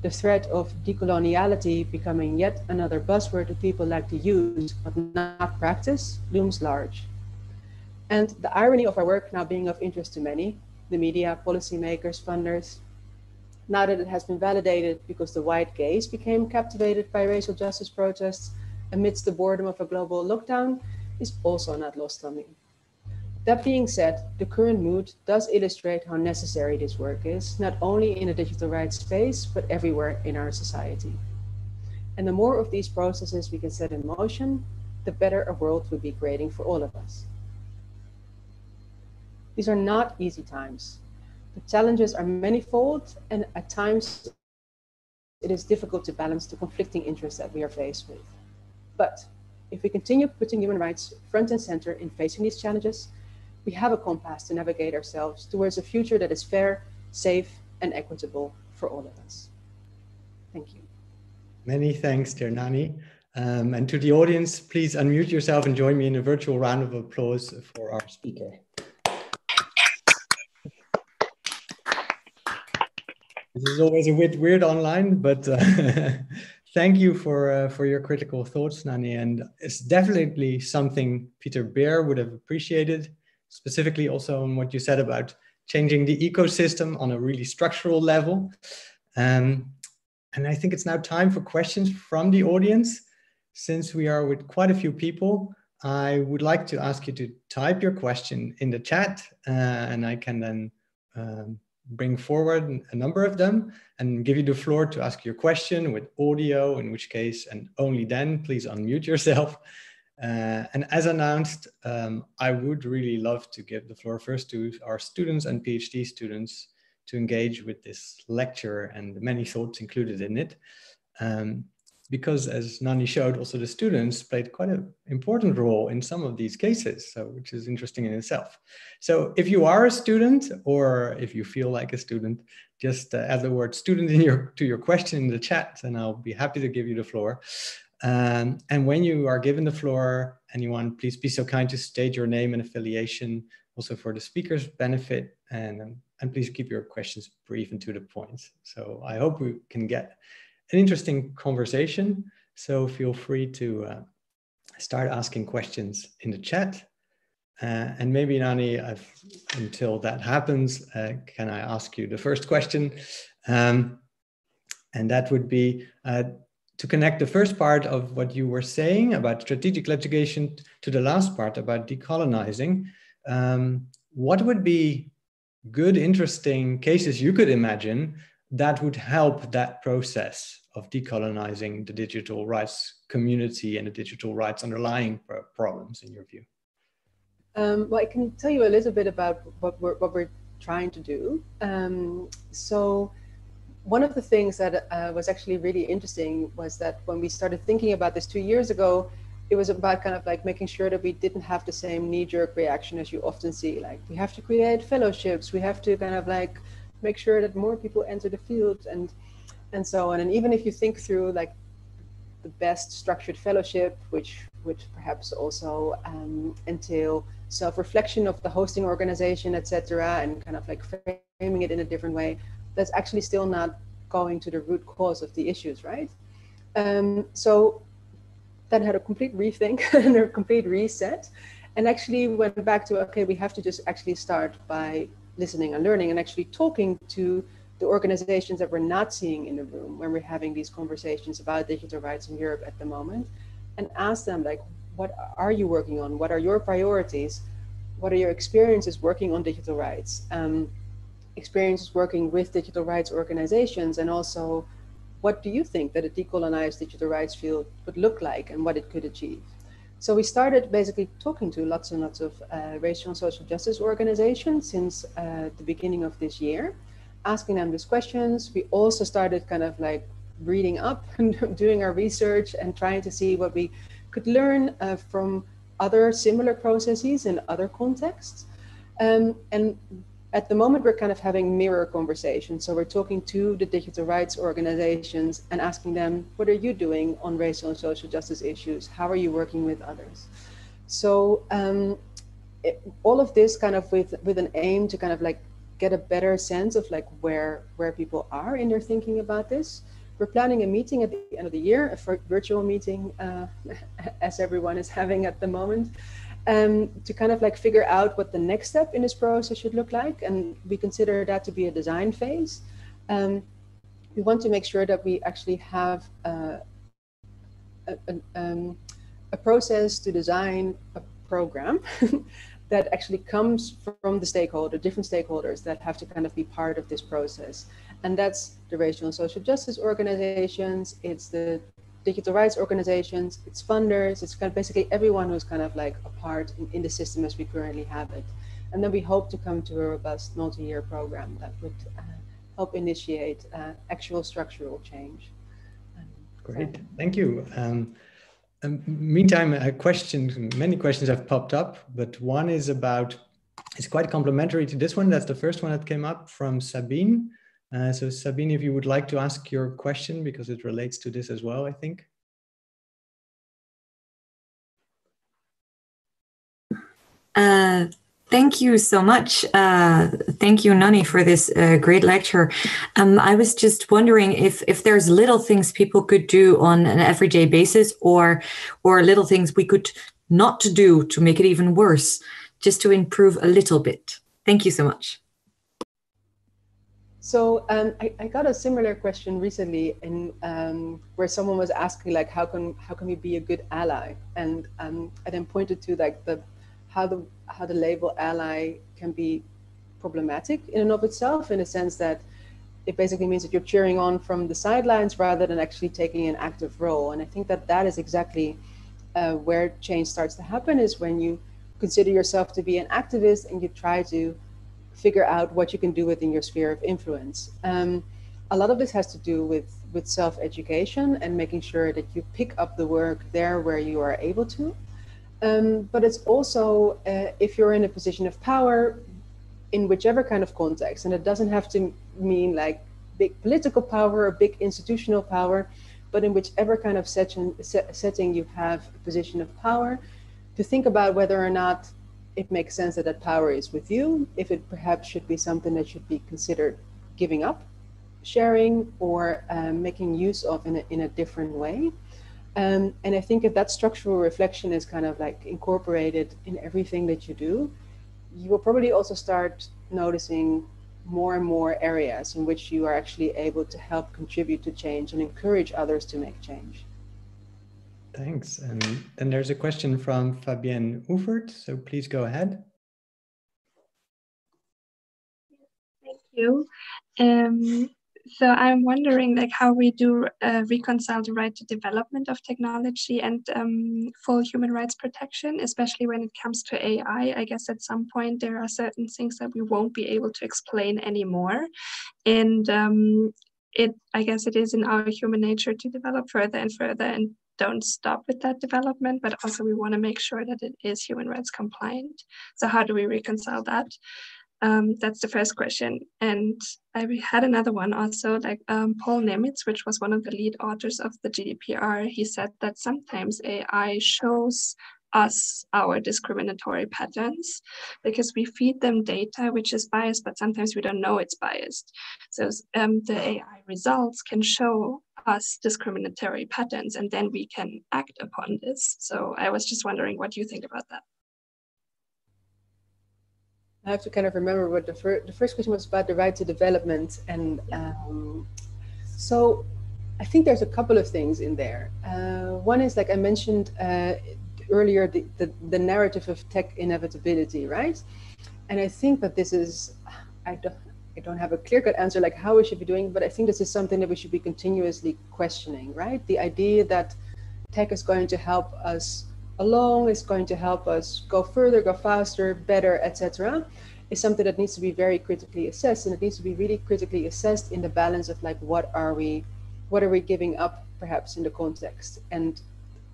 the threat of decoloniality becoming yet another buzzword that people like to use but not practice looms large. And the irony of our work now being of interest to many, the media, policymakers, funders, now that it has been validated because the white gaze became captivated by racial justice protests amidst the boredom of a global lockdown, is also not lost on me. That being said, the current mood does illustrate how necessary this work is, not only in the digital rights space, but everywhere in our society. And the more of these processes we can set in motion, the better a world we'll be creating for all of us. These are not easy times. The challenges are manifold, and at times it is difficult to balance the conflicting interests that we are faced with. But if we continue putting human rights front and center in facing these challenges, we have a compass to navigate ourselves towards a future that is fair, safe, and equitable for all of us. Thank you. Many thanks, dear Nani. And to the audience, please unmute yourself and join me in a virtual round of applause for our speaker. This is always a bit weird online, but thank you for your critical thoughts, Nani. And it's definitely something Peter Bear would have appreciated, specifically also on what you said about changing the ecosystem on a really structural level. And I think it's now time for questions from the audience. Since we are with quite a few people, I would like to ask you to type your question in the chat, and I can then bring forward a number of them and give you the floor to ask your question with audio, in which case, and only then, please unmute yourself. And as announced, I would really love to give the floor first to our students and PhD students to engage with this lecture and the many thoughts included in it. Because as Nani showed, also the students played quite an important role in some of these cases, so which is interesting in itself. So if you are a student, or if you feel like a student, just add the word student in to your question in the chat, and I'll be happy to give you the floor. And when you are given the floor, anyone, please be so kind to state your name and affiliation, also for the speaker's benefit, and please keep your questions brief and to the point. So I hope we can get an interesting conversation. So feel free to start asking questions in the chat. And maybe, Nani, until that happens, can I ask you the first question? And that would be to connect the first part of what you were saying about strategic litigation to the last part about decolonizing. What would be good, interesting cases you could imagine that would help that process of decolonizing the digital rights community and the digital rights underlying problems, in your view? Well, I can tell you a little bit about what we're trying to do. So one of the things that was actually really interesting was that when we started thinking about this 2 years ago, it was about kind of like making sure that we didn't have the same knee-jerk reaction as you often see. Like, we have to create fellowships, we have to kind of like make sure that more people enter the field and so on. And even if you think through like the best structured fellowship, which perhaps also entail self-reflection of the hosting organization, etc., and kind of like framing it in a different way, that's actually still not going to the root cause of the issues, right? So that had a complete rethink and a complete reset, and actually went back to, okay, we have to just actually start by listening and learning and actually talking to the organizations that we're not seeing in the room when we're having these conversations about digital rights in Europe at the moment, and ask them, like, what are you working on? What are your priorities? What are your experiences working on digital rights? Experiences working with digital rights organizations, and also, what do you think that a decolonized digital rights field would look like and what it could achieve? So we started basically talking to lots and lots of racial and social justice organizations since the beginning of this year, asking them these questions. We also started kind of like reading up and doing our research and trying to see what we could learn from other similar processes in other contexts. And at the moment, we're kind of having mirror conversations. So we're talking to the digital rights organizations and asking them, what are you doing on racial and social justice issues? How are you working with others? So all of this kind of with an aim to kind of like get a better sense of like where people are in their thinking about this. We're planning a meeting at the end of the year, a virtual meeting, as everyone is having at the moment. To kind of like figure out what the next step in this process should look like. And we consider that to be a design phase. We want to make sure that we actually have a process to design a program that actually comes from the different stakeholders that have to kind of be part of this process. And that's the racial and social justice organizations, it's the digital rights organizations, it's funders, it's kind of basically everyone who's kind of like a part in the system as we currently have it. And then we hope to come to a robust multi-year program that would help initiate actual structural change. Great, thank you. Meantime, many questions have popped up, but one is about, it's quite complementary to this one. That's the first one that came up from Sabine. So Sabine, if you would like to ask your question, because it relates to this as well, I think. Thank you so much. Thank you, Nani, for this great lecture. I was just wondering if there's little things people could do on an everyday basis, or little things we could not do to make it even worse, just to improve a little bit. Thank you so much. So I got a similar question recently, where someone was asking, like, how can we be a good ally? And I then pointed to like how the label ally can be problematic in and of itself, in a sense that it basically means that you're cheering on from the sidelines rather than actually taking an active role. And I think that is exactly where change starts to happen, is when you consider yourself to be an activist and you try to figure out what you can do within your sphere of influence. A lot of this has to do with self-education and making sure that you pick up the work there where you are able to. But it's also, if you're in a position of power, in whichever kind of context, and it doesn't have to mean like big political power or big institutional power, but in whichever kind of setting you have a position of power, to think about whether or not it makes sense that that power is with you, if it perhaps should be something that should be considered giving up, sharing, or making use of in a different way. And I think if that structural reflection is kind of like incorporated in everything that you do, you will probably also start noticing more and more areas in which you are actually able to help contribute to change and encourage others to make change. Thanks. And then there's a question from Fabienne Uvert, so please go ahead. you. So I'm wondering, like, how we do reconcile the right to development of technology and full human rights protection, especially when it comes to AI. I guess at some point there are certain things that we won't be able to explain anymore, and I guess it is in our human nature to develop further and further and don't stop with that development, but also we want to make sure that it is human rights compliant. So how do we reconcile that? That's the first question. And I had another one also, like Paul Nemitz, which was one of the lead authors of the GDPR. He said that sometimes AI shows us our discriminatory patterns because we feed them data which is biased, but sometimes we don't know it's biased. So the AI results can show us discriminatory patterns and then we can act upon this. So I was just wondering what you think about that. I have to kind of remember what the first question was about, the right to development. And so I think there's a couple of things in there. One is, like I mentioned earlier, the narrative of tech inevitability, right? And I think that this is, I don't have a clear-cut answer like how we should be doing, but I think this is something that we should be continuously questioning, right? The idea that tech is going to help us along, is going to help us go further, go faster, better, etc., is something that needs to be very critically assessed, and it needs to be really critically assessed in the balance of, like, what are we giving up perhaps in the context. And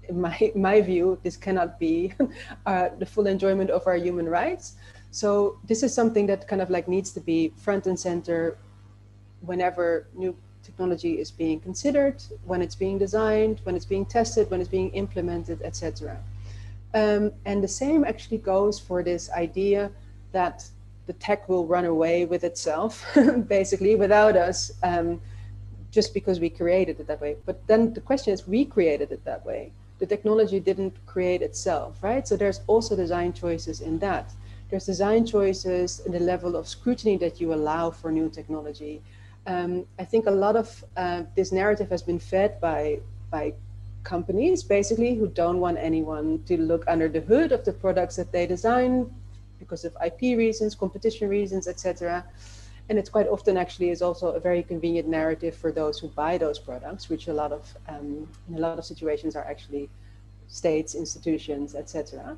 in my view, this cannot be the full enjoyment of our human rights. So this is something that kind of like needs to be front and center whenever new technology is being considered, when it's being designed, when it's being tested, when it's being implemented, etc. And the same actually goes for this idea that the tech will run away with itself, basically, without us, just because we created it that way. But then the question is, we created it that way. The technology didn't create itself, right? So there's also design choices in that. There's design choices in the level of scrutiny that you allow for new technology. I think a lot of this narrative has been fed by companies, basically, who don't want anyone to look under the hood of the products that they design because of IP reasons, competition reasons, etc. And it's quite often actually is also a very convenient narrative for those who buy those products, which in a lot of situations are actually states, institutions, etc.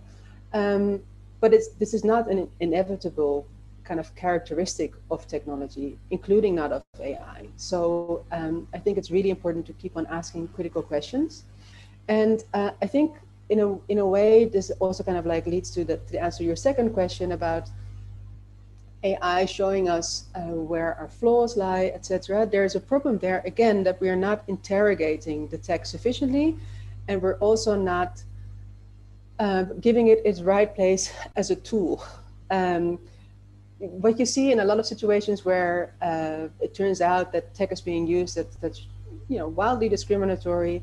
But this is not an inevitable kind of characteristic of technology, including not of AI. So I think it's really important to keep on asking critical questions. And I think in a way, this also kind of like leads to answer your second question about AI showing us where our flaws lie, etc. There's a problem there, again, that we are not interrogating the tech sufficiently, and we're also not giving it its right place as a tool. What you see in a lot of situations where it turns out that tech is being used that's wildly discriminatory,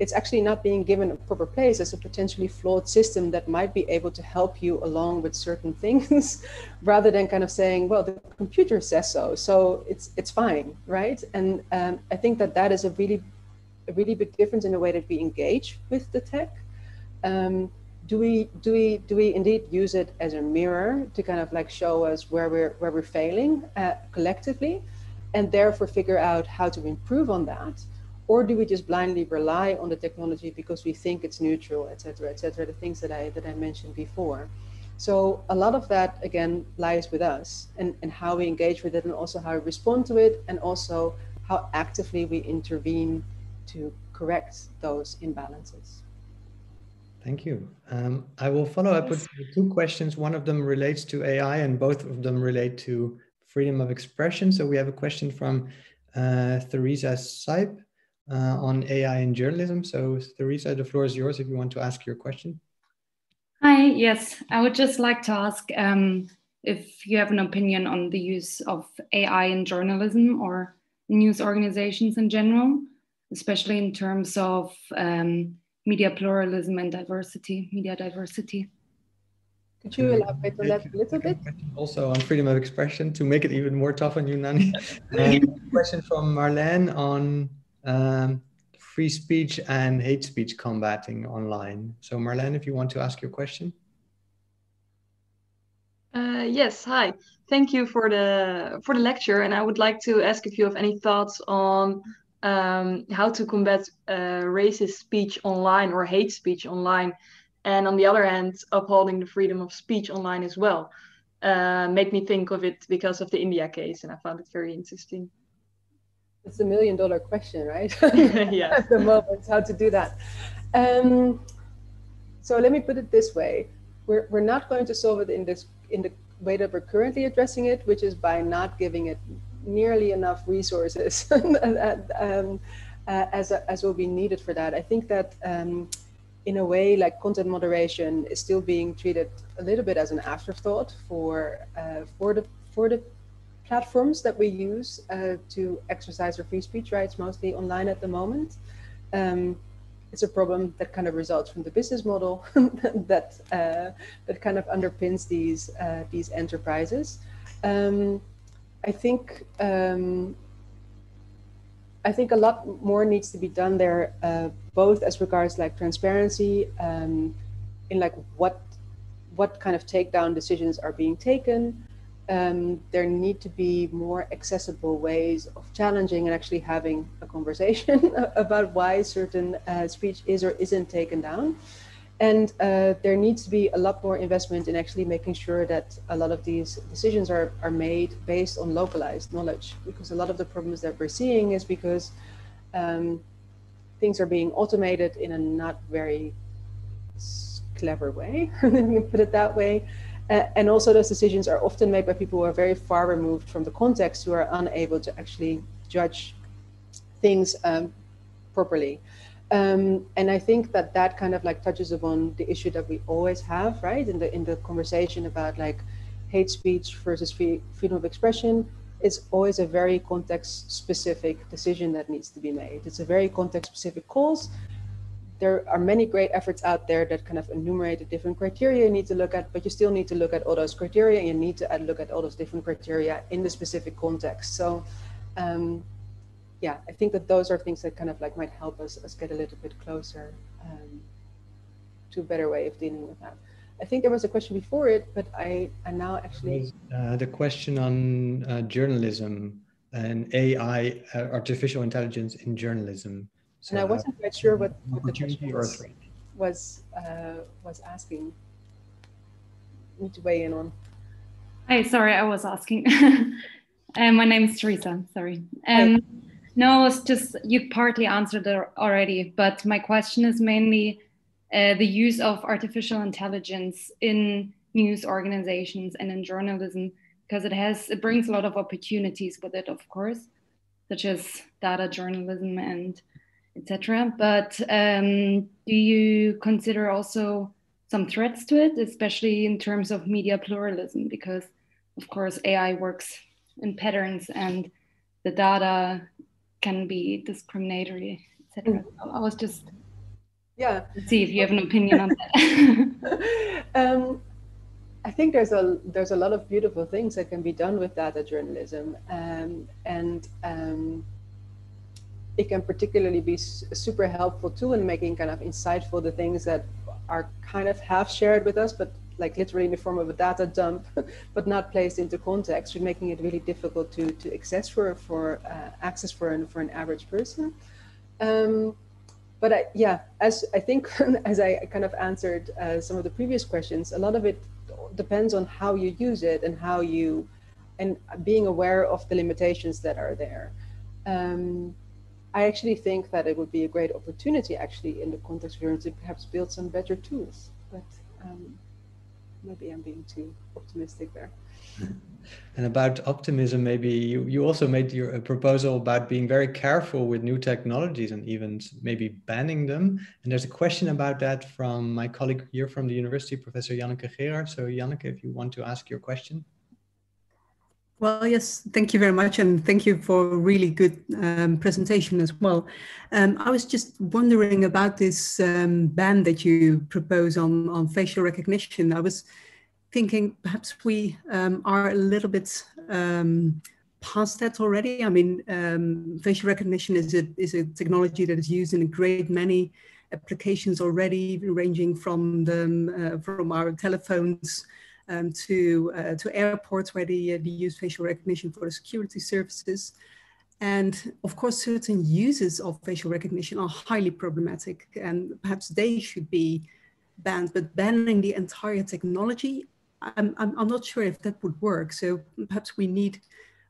it's actually not being given a proper place as a potentially flawed system that might be able to help you along with certain things, rather than kind of saying, well, the computer says so it's fine, right? And I think that is a really big difference in the way that we engage with the tech. Do we indeed use it as a mirror to kind of like show us where we're failing collectively, and therefore figure out how to improve on that? Or do we just blindly rely on the technology because we think it's neutral, et cetera, the things that I mentioned before? So a lot of that, again, lies with us and how we engage with it, and also how we respond to it, and also how actively we intervene to correct those imbalances. Thank you. I will follow up with two questions. One of them relates to AI and both of them relate to freedom of expression. So we have a question from Theresa Sipe on AI and journalism. So Theresa, the floor is yours if you want to ask your question. Hi, yes. I would just like to ask if you have an opinion on the use of AI in journalism or news organizations in general, especially in terms of media pluralism and media diversity. Could you elaborate on that a little bit? Also on freedom of expression, to make it even more tough on you, Nani. Question from Marlene on free speech and hate speech combating online. So Marlene, if you want to ask your question. Yes, hi. thank you for the lecture, and I would like to ask if you have any thoughts on how to combat racist speech online or hate speech online, and on the other hand, upholding the freedom of speech online as well. Made me think of it because of the India case, and I found it very interesting. It's $1 million question, right? Yeah. At the moment, how to do that. So let me put it this way: we're not going to solve it in the way that we're currently addressing it, which is by not giving it nearly enough resources as will be needed for that. I think that in a way, like content moderation is still being treated a little bit as an afterthought for the platforms that we use to exercise our free speech rights, mostly online at the moment. It's a problem that kind of results from the business model that kind of underpins these enterprises. I think a lot more needs to be done there, both as regards like transparency in like what kind of takedown decisions are being taken. There need to be more accessible ways of challenging and actually having a conversation about why certain speech is or isn't taken down. And there needs to be a lot more investment in actually making sure that a lot of these decisions are made based on localized knowledge, because a lot of the problems that we're seeing is because things are being automated in a not very clever way, let me put it that way. And also those decisions are often made by people who are very far removed from the context, who are unable to actually judge things properly. And I think that kind of like touches upon the issue that we always have, right? In the conversation about like hate speech versus freedom of expression, it's always a very context specific decision that needs to be made. It's a very context specific cause. There are many great efforts out there that kind of enumerate the different criteria you need to look at, but you still need to look at all those criteria, and you need to look at all those different criteria in the specific context. So yeah, I think that those are things that kind of like might help us get a little bit closer to a better way of dealing with that. I think there was a question before it, but I now actually... the question on journalism and AI, artificial intelligence in journalism. So, and I wasn't quite sure what the question was asking. Need to weigh in on. Hi, sorry, I was asking. My name is Teresa, sorry. No, it's just, you partly answered it already, but my question is mainly the use of artificial intelligence in news organizations and in journalism, because it brings a lot of opportunities with it, of course, such as data journalism and etc. But do you consider also some threats to it, especially in terms of media pluralism? Because of course AI works in patterns and the data can be discriminatory, etc. So I was just see if you have an opinion on that. I think there's a lot of beautiful things that can be done with data journalism, and it can particularly be super helpful too in making kind of insightful the things that are kind of half shared with us, but like literally in the form of a data dump, but not placed into context, so making it really difficult to access for an average person. But as I think, as I kind of answered some of the previous questions, a lot of it depends on how you use it and being aware of the limitations that are there. I actually think that it would be a great opportunity, actually, in the context of journalism, to perhaps build some better tools. But maybe I'm being too optimistic there. And about optimism, maybe you also made a proposal about being very careful with new technologies and even maybe banning them. And there's a question about that from my colleague here from the university, Professor Janneke Gerard. So Janneke, if you want to ask your question. Well, yes, thank you very much. And thank you for a really good presentation as well. I was just wondering about this ban that you propose on facial recognition. I was thinking perhaps we are a little bit past that already. I mean, facial recognition is a technology that is used in a great many applications already, ranging from from our telephones to airports where they use facial recognition for the security services. And of course, certain uses of facial recognition are highly problematic, and perhaps they should be banned. But banning the entire technology, I'm not sure if that would work. So perhaps we need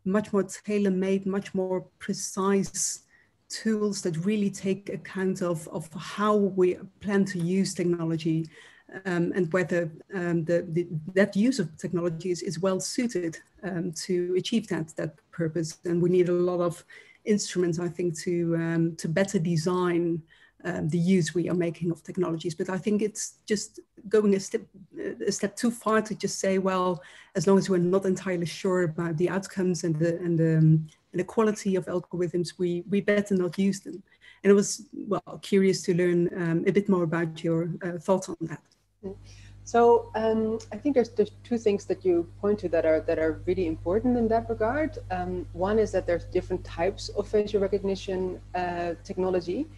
much more tailor-made, much more precise tools that really take account of how we plan to use technology, and whether that use of technology is well suited to achieve that purpose. And we need a lot of instruments, I think, to better design the use we are making of technologies. But I think it's just going a step too far to just say, well, as long as we're not entirely sure about the outcomes and the quality of algorithms, we better not use them. And I was, well, curious to learn a bit more about your thoughts on that. So I think there's two things that you point to that are really important in that regard. One is that there's different types of facial recognition technology.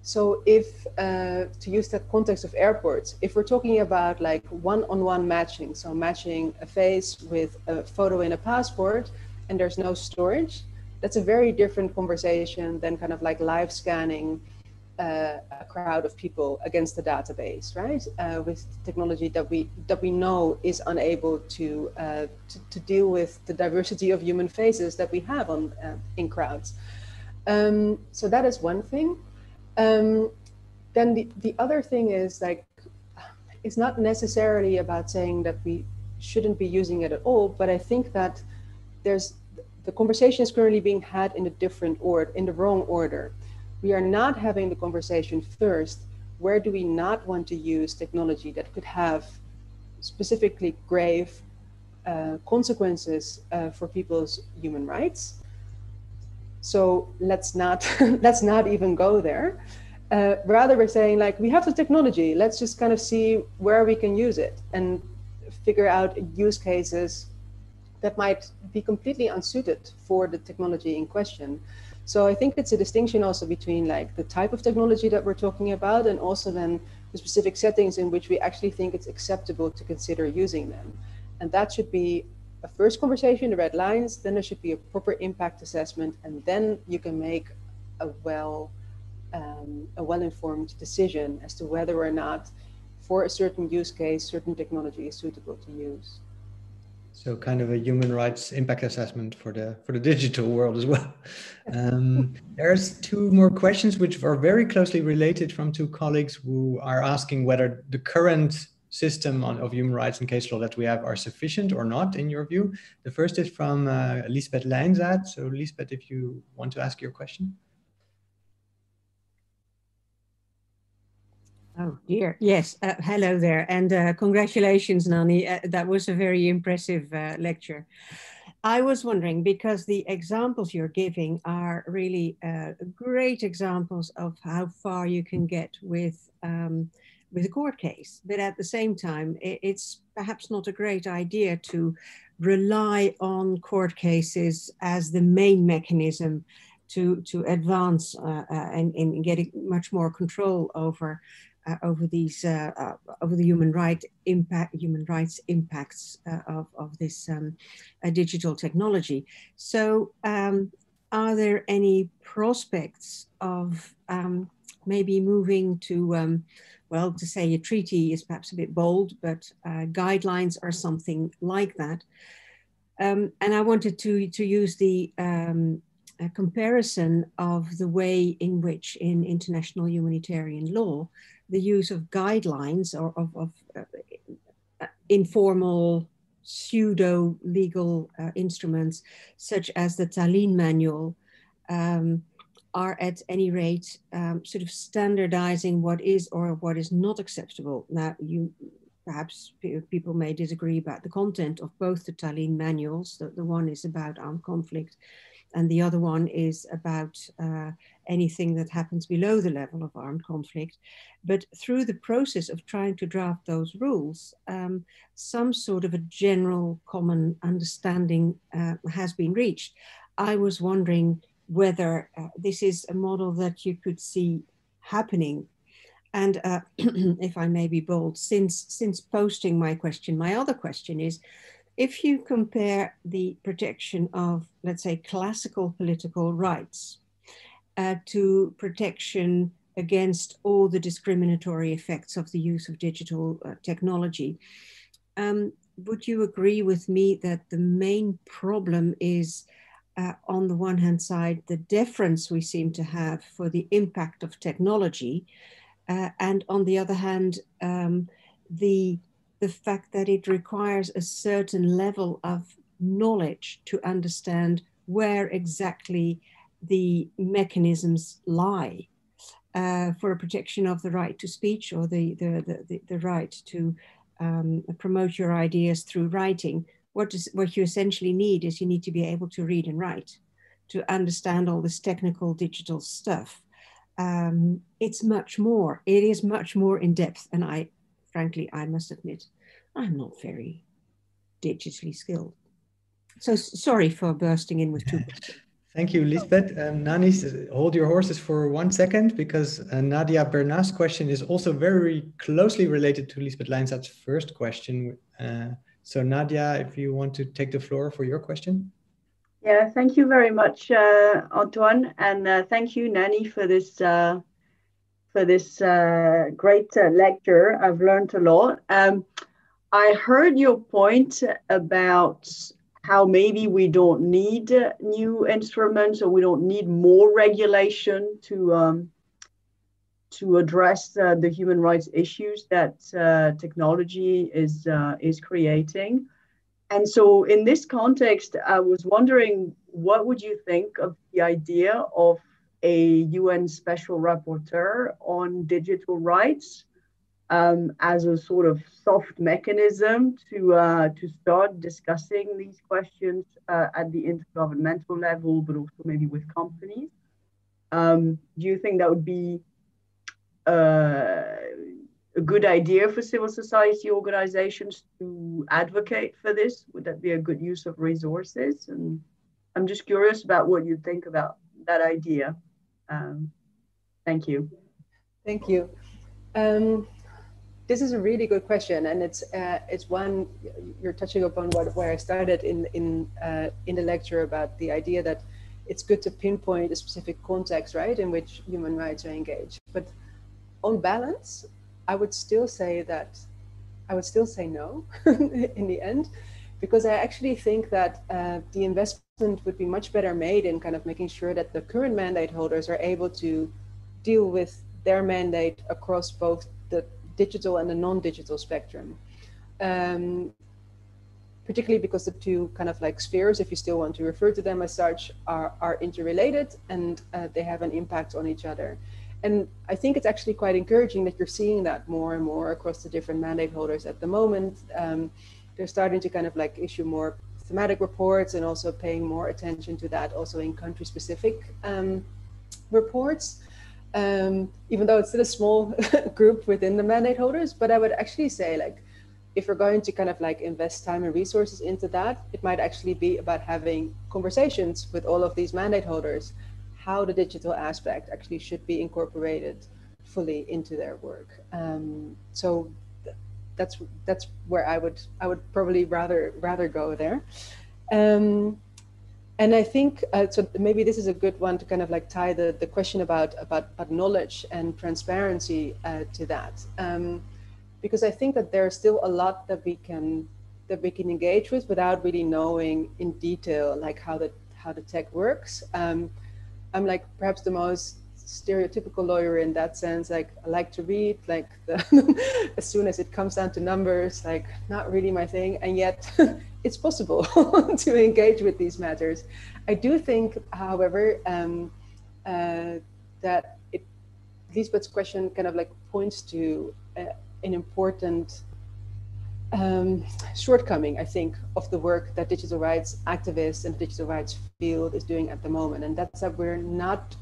So if, to use that context of airports, if we're talking about like one-on-one matching, so matching a face with a photo in a passport and there's no storage, that's a very different conversation than kind of like live scanning a crowd of people against the database, right? With technology that we know is unable to deal with the diversity of human faces that we have in crowds. So that is one thing. Then the other thing is like, it's not necessarily about saying that we shouldn't be using it at all, but I think that the conversation is currently being had in the wrong order. We are not having the conversation first, where do we not want to use technology that could have specifically grave consequences for people's human rights? So let's not even go there. Rather, we're saying like, we have the technology, let's just kind of see where we can use it and figure out use cases that might be completely unsuited for the technology in question. So I think it's a distinction also between like the type of technology that we're talking about and also then the specific settings in which we actually think it's acceptable to consider using them. And that should be a first conversation, the red lines, then there should be a proper impact assessment, and then you can make a well-informed decision as to whether or not for a certain use case, certain technology is suitable to use. So kind of a human rights impact assessment for the digital world as well. There's two more questions which are very closely related from two colleagues who are asking whether the current system of human rights and case law that we have are sufficient or not, in your view. The first is from Lisbeth Lijnzaad. So Lisbeth, if you want to ask your question. Oh dear, yes, hello there, and congratulations, Nani. That was a very impressive lecture. I was wondering, because the examples you're giving are really great examples of how far you can get with a court case, but at the same time, it's perhaps not a great idea to rely on court cases as the main mechanism to advance and getting much more control over these over the human rights impacts of this digital technology. So are there any prospects of maybe moving to well, to say a treaty is perhaps a bit bold, but guidelines or something like that? And I wanted to use the a comparison of the way in which in international humanitarian law, the use of guidelines or of informal pseudo-legal instruments, such as the Tallinn Manual, are at any rate sort of standardizing what is or what is not acceptable. Now, perhaps people may disagree about the content of both the Tallinn Manuals. The one is about armed conflict, and the other one is about anything that happens below the level of armed conflict. But through the process of trying to draft those rules, some sort of a general common understanding has been reached. I was wondering whether this is a model that you could see happening And if I may be bold, since posting my question, my other question is, if you compare the protection of, let's say, classical political rights to protection against all the discriminatory effects of the use of digital technology, would you agree with me that the main problem is, on the one hand side, the deference we seem to have for the impact of technology, and on the other hand, the fact that it requires a certain level of knowledge to understand where exactly the mechanisms lie for a protection of the right to speech, or the right to promote your ideas through writing. What you essentially need is you need to be able to read and write, to understand all this technical digital stuff. It's much more. It is much more in depth, and frankly, I must admit, I'm not very digitally skilled. So sorry for bursting in with two questions. Thank you, Lisbeth. Nani, hold your horses for 1 second, because Nadia Bernard's question is also very closely related to Lisbeth Lijnzaad's first question. So Nadia, if you want to take the floor for your question. Yeah, thank you very much, Antoine, and thank you, Nani, for this great lecture. I've learned a lot. I heard your point about how maybe we don't need new instruments, or we don't need more regulation to address the human rights issues that technology is creating. And so in this context, I was wondering, what would you think of the idea of a UN special rapporteur on digital rights as a sort of soft mechanism to start discussing these questions at the intergovernmental level, but also maybe with companies? Do you think that would be a good idea for civil society organizations to advocate for this? Would that be a good use of resources? And I'm just curious about what you think about that idea. Thank you. Thank you. This is a really good question, and it's one you're touching upon where I started in the lecture about the idea that it's good to pinpoint a specific context, right, in which human rights are engaged. But on balance, I would still say no in the end, because I actually think that the investment would be much better made in kind of making sure that the current mandate holders are able to deal with their mandate across both the digital and the non-digital spectrum. Particularly because the two kind of like spheres, if you still want to refer to them as such, are interrelated, and they have an impact on each other. And I think it's actually quite encouraging that you're seeing that more and more across the different mandate holders at the moment. They're starting to kind of like issue more thematic reports, and also paying more attention to that also in country-specific reports. Even though it's still a small group within the mandate holders, but I would actually say, like, if we're going to kind of like invest time and resources into that, it might actually be about having conversations with all of these mandate holders, how the digital aspect actually should be incorporated fully into their work. So that's where I would probably rather go there. And I think, so maybe this is a good one to kind of like tie the question about knowledge and transparency to that. Because I think that there's still a lot that we can engage with without really knowing in detail like how the tech works. I'm like perhaps the most stereotypical lawyer in that sense. Like, I like to read, like as soon as it comes down to numbers, like not really my thing, and yet it's possible to engage with these matters. I do think, however, that Lisbeth's question kind of like points to an important shortcoming, I think, of the work that digital rights activists and the digital rights field is doing at the moment, and that's that we're not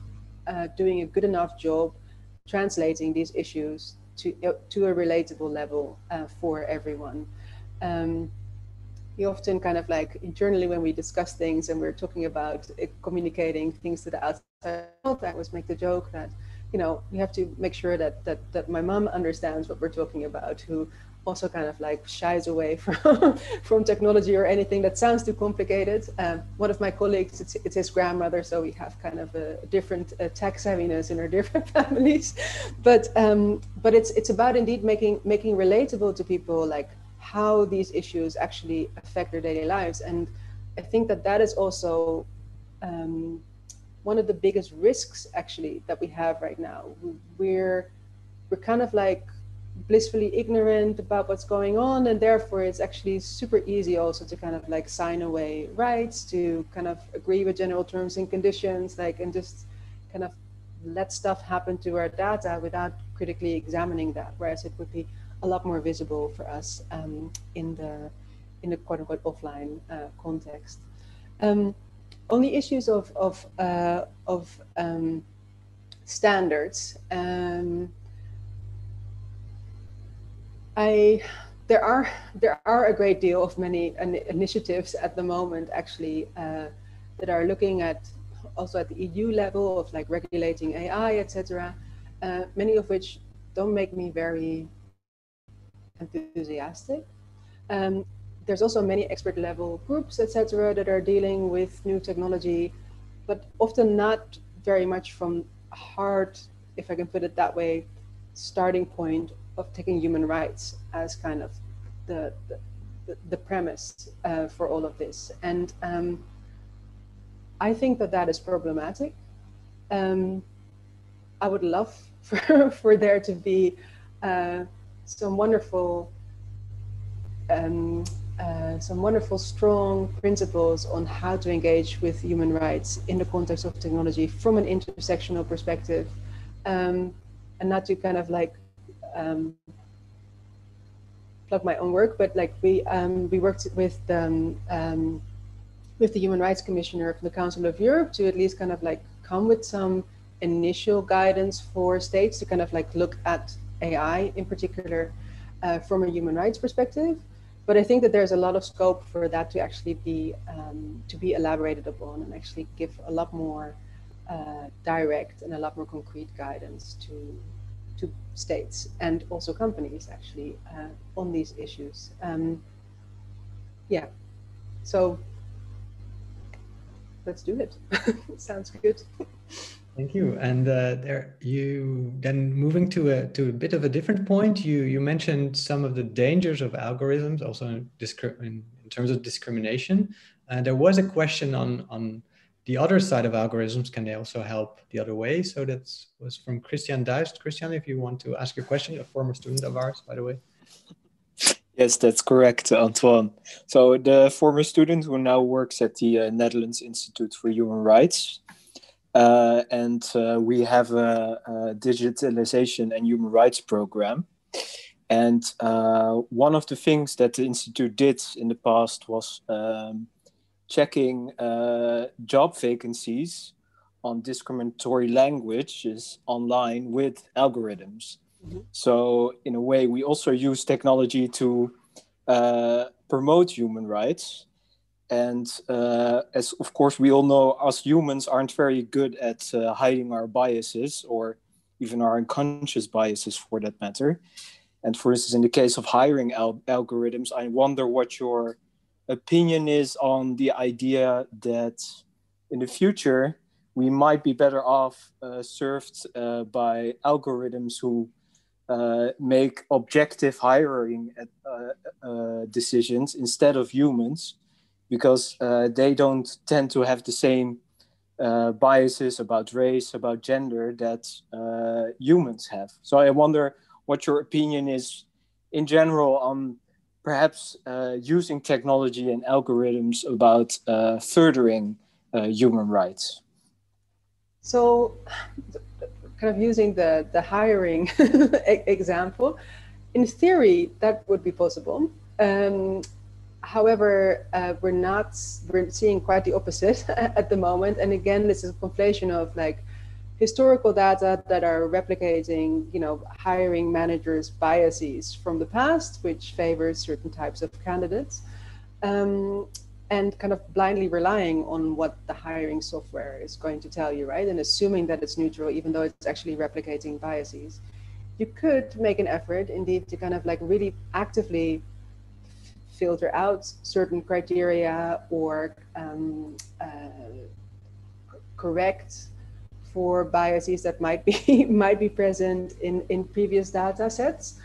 doing a good enough job translating these issues to a relatable level for everyone. We often kind of like internally, when we discuss things and we're talking about communicating things to the outside world, I always make the joke that we have to make sure that my mom understands what we're talking about, who also kind of like shies away from technology or anything that sounds too complicated. One of my colleagues, it's his grandmother, so we have kind of a different tech savviness in our different families. But it's about indeed making relatable to people like how these issues actually affect their daily lives. And I think that is also one of the biggest risks actually that we have right now. We're kind of like blissfully ignorant about what's going on, and therefore it's actually super easy also to kind of like sign away rights, to kind of agree with general terms and conditions, like, and just kind of let stuff happen to our data without critically examining that, whereas it would be a lot more visible for us in the quote-unquote offline context. On the issues of standards, there are a great deal of many initiatives at the moment actually that are looking at also at the EU level of like regulating AI, etc. Many of which don't make me very enthusiastic. There's also many expert level groups, etc., that are dealing with new technology, but often not very much from a hard, if I can put it that way, starting point of taking human rights as kind of the premise for all of this. And I think that is problematic. I would love for there to be some wonderful strong principles on how to engage with human rights in the context of technology from an intersectional perspective, and not to kind of like plug my own work, but like we worked with the Human Rights Commissioner from the Council of Europe to at least kind of like come with some initial guidance for states to kind of like look at AI in particular from a human rights perspective. But I think that there's a lot of scope for that to actually be elaborated upon and actually give a lot more direct and a lot more concrete guidance to states and also companies actually on these issues. Yeah, so let's do it. Sounds good. Thank you. And you then moving to a bit of a different point. You mentioned some of the dangers of algorithms, also in terms of discrimination. And there was a question on the other side of algorithms. Can they also help the other way? So that was from Christian Duist. Christian, if you want to ask your question, a former student of ours, by the way. Yes, that's correct, Antoine. So the former student who now works at the Netherlands Institute for Human Rights. And we have a digitalization and human rights program. And one of the things that the Institute did in the past was checking job vacancies on discriminatory languages online with algorithms. Mm-hmm. So in a way, we also use technology to promote human rights. And as of course we all know, us humans aren't very good at hiding our biases or even our unconscious biases for that matter. And for instance, in the case of hiring algorithms, I wonder what your opinion is on the idea that in the future we might be better off served by algorithms who make objective hiring decisions instead of humans, because they don't tend to have the same biases about race, about gender that humans have. So I wonder what your opinion is in general on perhaps using technology and algorithms about furthering human rights. So kind of using the hiring example, in theory, that would be possible. However, we're seeing quite the opposite at the moment. And again, this is a conflation of like historical data that are replicating, hiring managers' biases from the past, which favors certain types of candidates. and kind of blindly relying on what the hiring software is going to tell you, right? And assuming that it's neutral, even though it's actually replicating biases. You could make an effort indeed to kind of like really actively filter out certain criteria or correct for biases that might be present in previous data sets.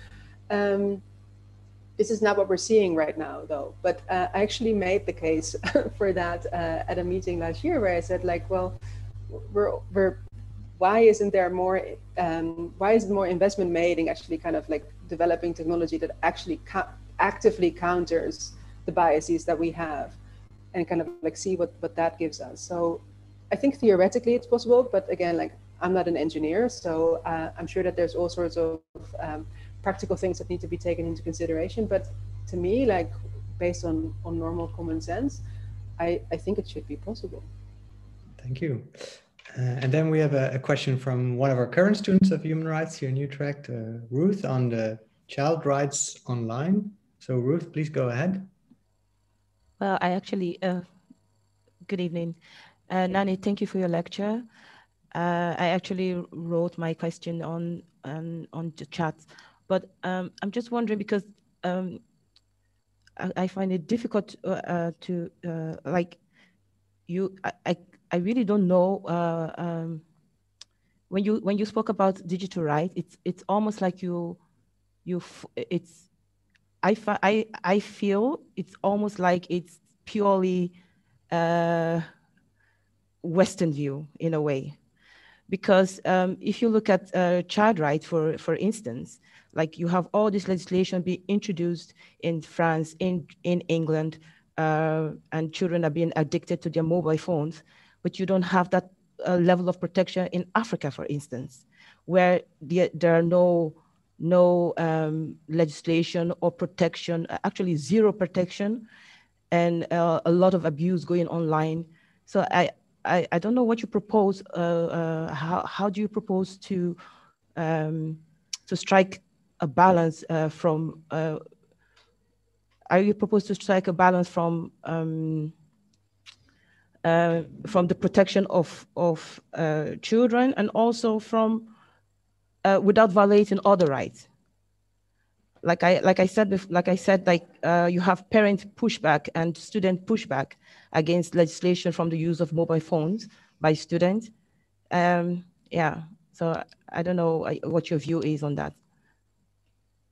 This is not what we're seeing right now, though. But I actually made the case for that at a meeting last year, where I said, like, well, why isn't there more? Why isn't more investment made in actually kind of like developing technology that actually actively counters the biases that we have, and kind of like see what that gives us? So I think theoretically it's possible, but again, like, I'm not an engineer, so I'm sure that there's all sorts of practical things that need to be taken into consideration. But to me, like, based on normal common sense, I think it should be possible. Thank you. And then we have a question from one of our current students of human rights here in Utrecht, Ruth, on the child rights online. So Ruth, please go ahead. Well, I actually, good evening. Nani, thank you for your lecture. I actually wrote my question on the chat, but I'm just wondering, because I find it difficult to like you. I really don't know when you spoke about digital rights. It's almost like I feel it's almost like it's purely Western view in a way. Because if you look at child rights, for instance, like you have all this legislation being introduced in France, in England, and children are being addicted to their mobile phones, but you don't have that level of protection in Africa, for instance, where there are no legislation or protection, actually zero protection, and a lot of abuse going online. So I don't know what you propose. How do you propose to strike a balance from? Are you propose to strike a balance from the protection of children, and also from without violating other rights? Like I said, you have parent pushback and student pushback against legislation from the use of mobile phones by students. Yeah, so I don't know what your view is on that.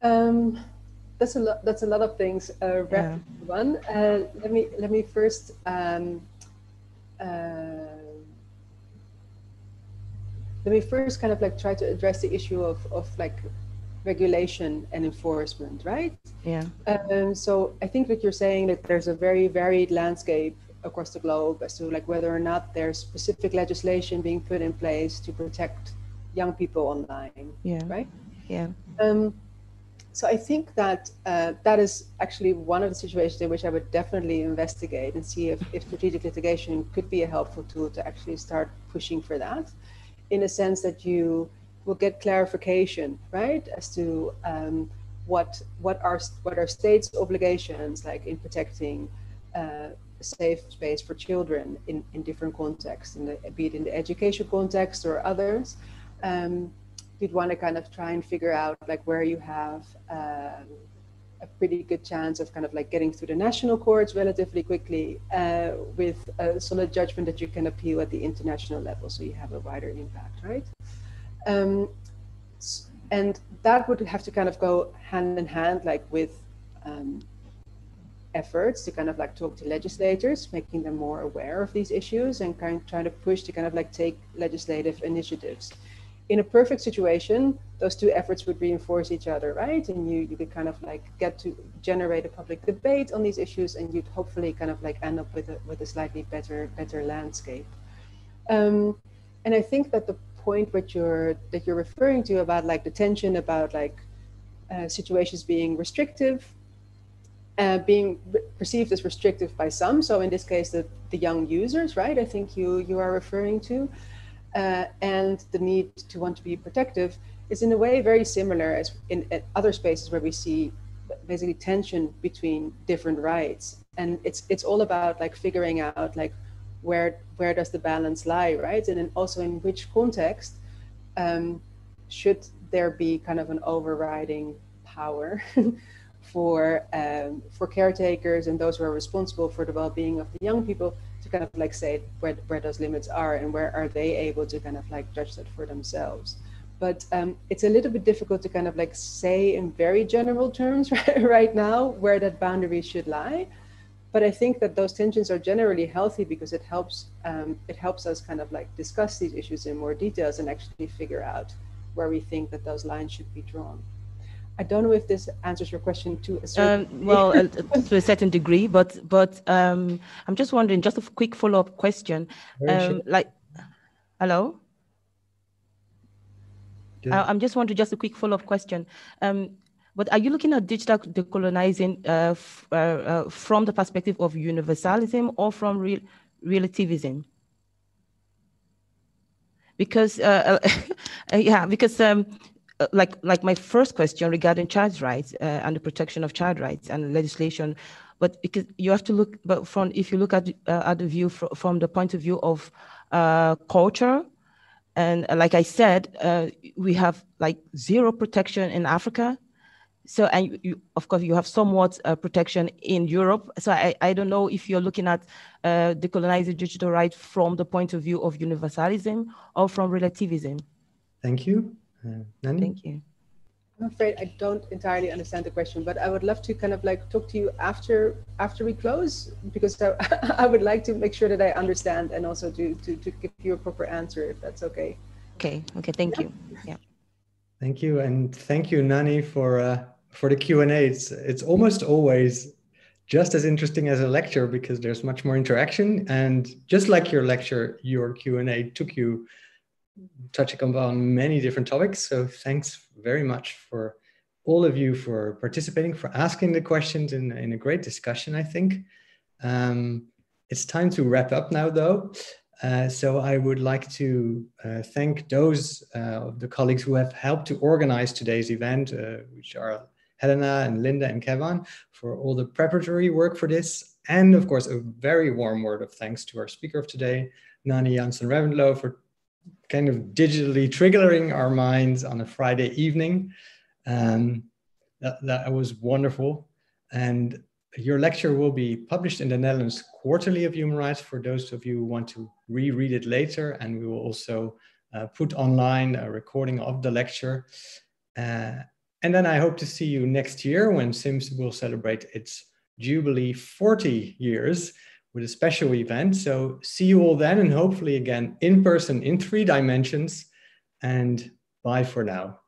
That's a lot of things wrapped in one. Let me first kind of like try to address the issue of like regulation and enforcement, right? Yeah. So I think that you're saying that there's a very varied landscape across the globe as to like whether or not there's specific legislation being put in place to protect young people online. Yeah. Right? Yeah. So I think that that is actually one of the situations in which I would definitely investigate and see if strategic litigation could be a helpful tool to actually start pushing for that, in a sense that you will get clarification, right, as to what are states' obligations, like in protecting a safe space for children in different contexts, be it in the education context or others. You'd want to kind of try and figure out like where you have a pretty good chance of kind of like getting through the national courts relatively quickly with a solid judgment that you can appeal at the international level, so you have a wider impact, right? And that would have to kind of go hand in hand, like with efforts to kind of like talk to legislators, making them more aware of these issues, and trying to push to kind of like take legislative initiatives. In a perfect situation, those two efforts would reinforce each other, right? And you could kind of like get to generate a public debate on these issues, and you'd hopefully kind of like end up with a slightly better landscape. And I think that the point that you're referring to about like the tension about like situations being restrictive, being perceived as restrictive by some. So in this case, the young users, right? I think you are referring to. And the need to want to be protective is in a way very similar as in other spaces where we see basically tension between different rights And it's all about like figuring out like where does the balance lie, right? And then also in which context should there be kind of an overriding power for caretakers and those who are responsible for the well-being of the young people to kind of like say where those limits are and where are they able to kind of like judge that for themselves. But it's a little bit difficult to kind of like say in very general terms right now where that boundary should lie. But I think that those tensions are generally healthy because it helps us kind of like discuss these issues in more details and actually figure out where we think that those lines should be drawn. I don't know if this answers your question to a certain well, to a certain degree, but I'm just wondering, just a quick follow-up question. Like, hello? Yeah. I'm just wondering, just a quick follow-up question. But are you looking at digital decolonizing from the perspective of universalism or from relativism? Because, yeah, because like my first question regarding child rights and the protection of child rights and legislation, but because you have to look, but from if you look at the view from the point of view of culture, and like I said, we have like zero protection in Africa. So, and of course, you have somewhat protection in Europe. So I don't know if you're looking at decolonizing digital rights from the point of view of universalism or from relativism. Thank you. Nani? Thank you. I'm afraid I don't entirely understand the question, but I would love to kind of like talk to you after we close, because I would like to make sure that I understand and also to give you a proper answer, if that's okay. Okay, thank you. Yeah. Thank you, and thank you, Nani, for the Q&A. It's almost always just as interesting as a lecture because there's much more interaction, and just like your lecture, your Q&A took you touching upon many different topics. So thanks very much for all of you for participating, for asking the questions in a great discussion, I think. It's time to wrap up now, though. So I would like to thank those of the colleagues who have helped to organize today's event, which are Helena and Linda and Kevin, for all the preparatory work for this. And of course, a very warm word of thanks to our speaker of today, Nani Jansen-Reventlow, for kind of digitally triggering our minds on a Friday evening. That was wonderful. And your lecture will be published in the Netherlands Quarterly of Human Rights for those of you who want to reread it later. And we will also put online a recording of the lecture. And then I hope to see you next year when SIMS will celebrate its Jubilee 40 years with a special event. So see you all then, and hopefully again in person in 3 dimensions. And bye for now.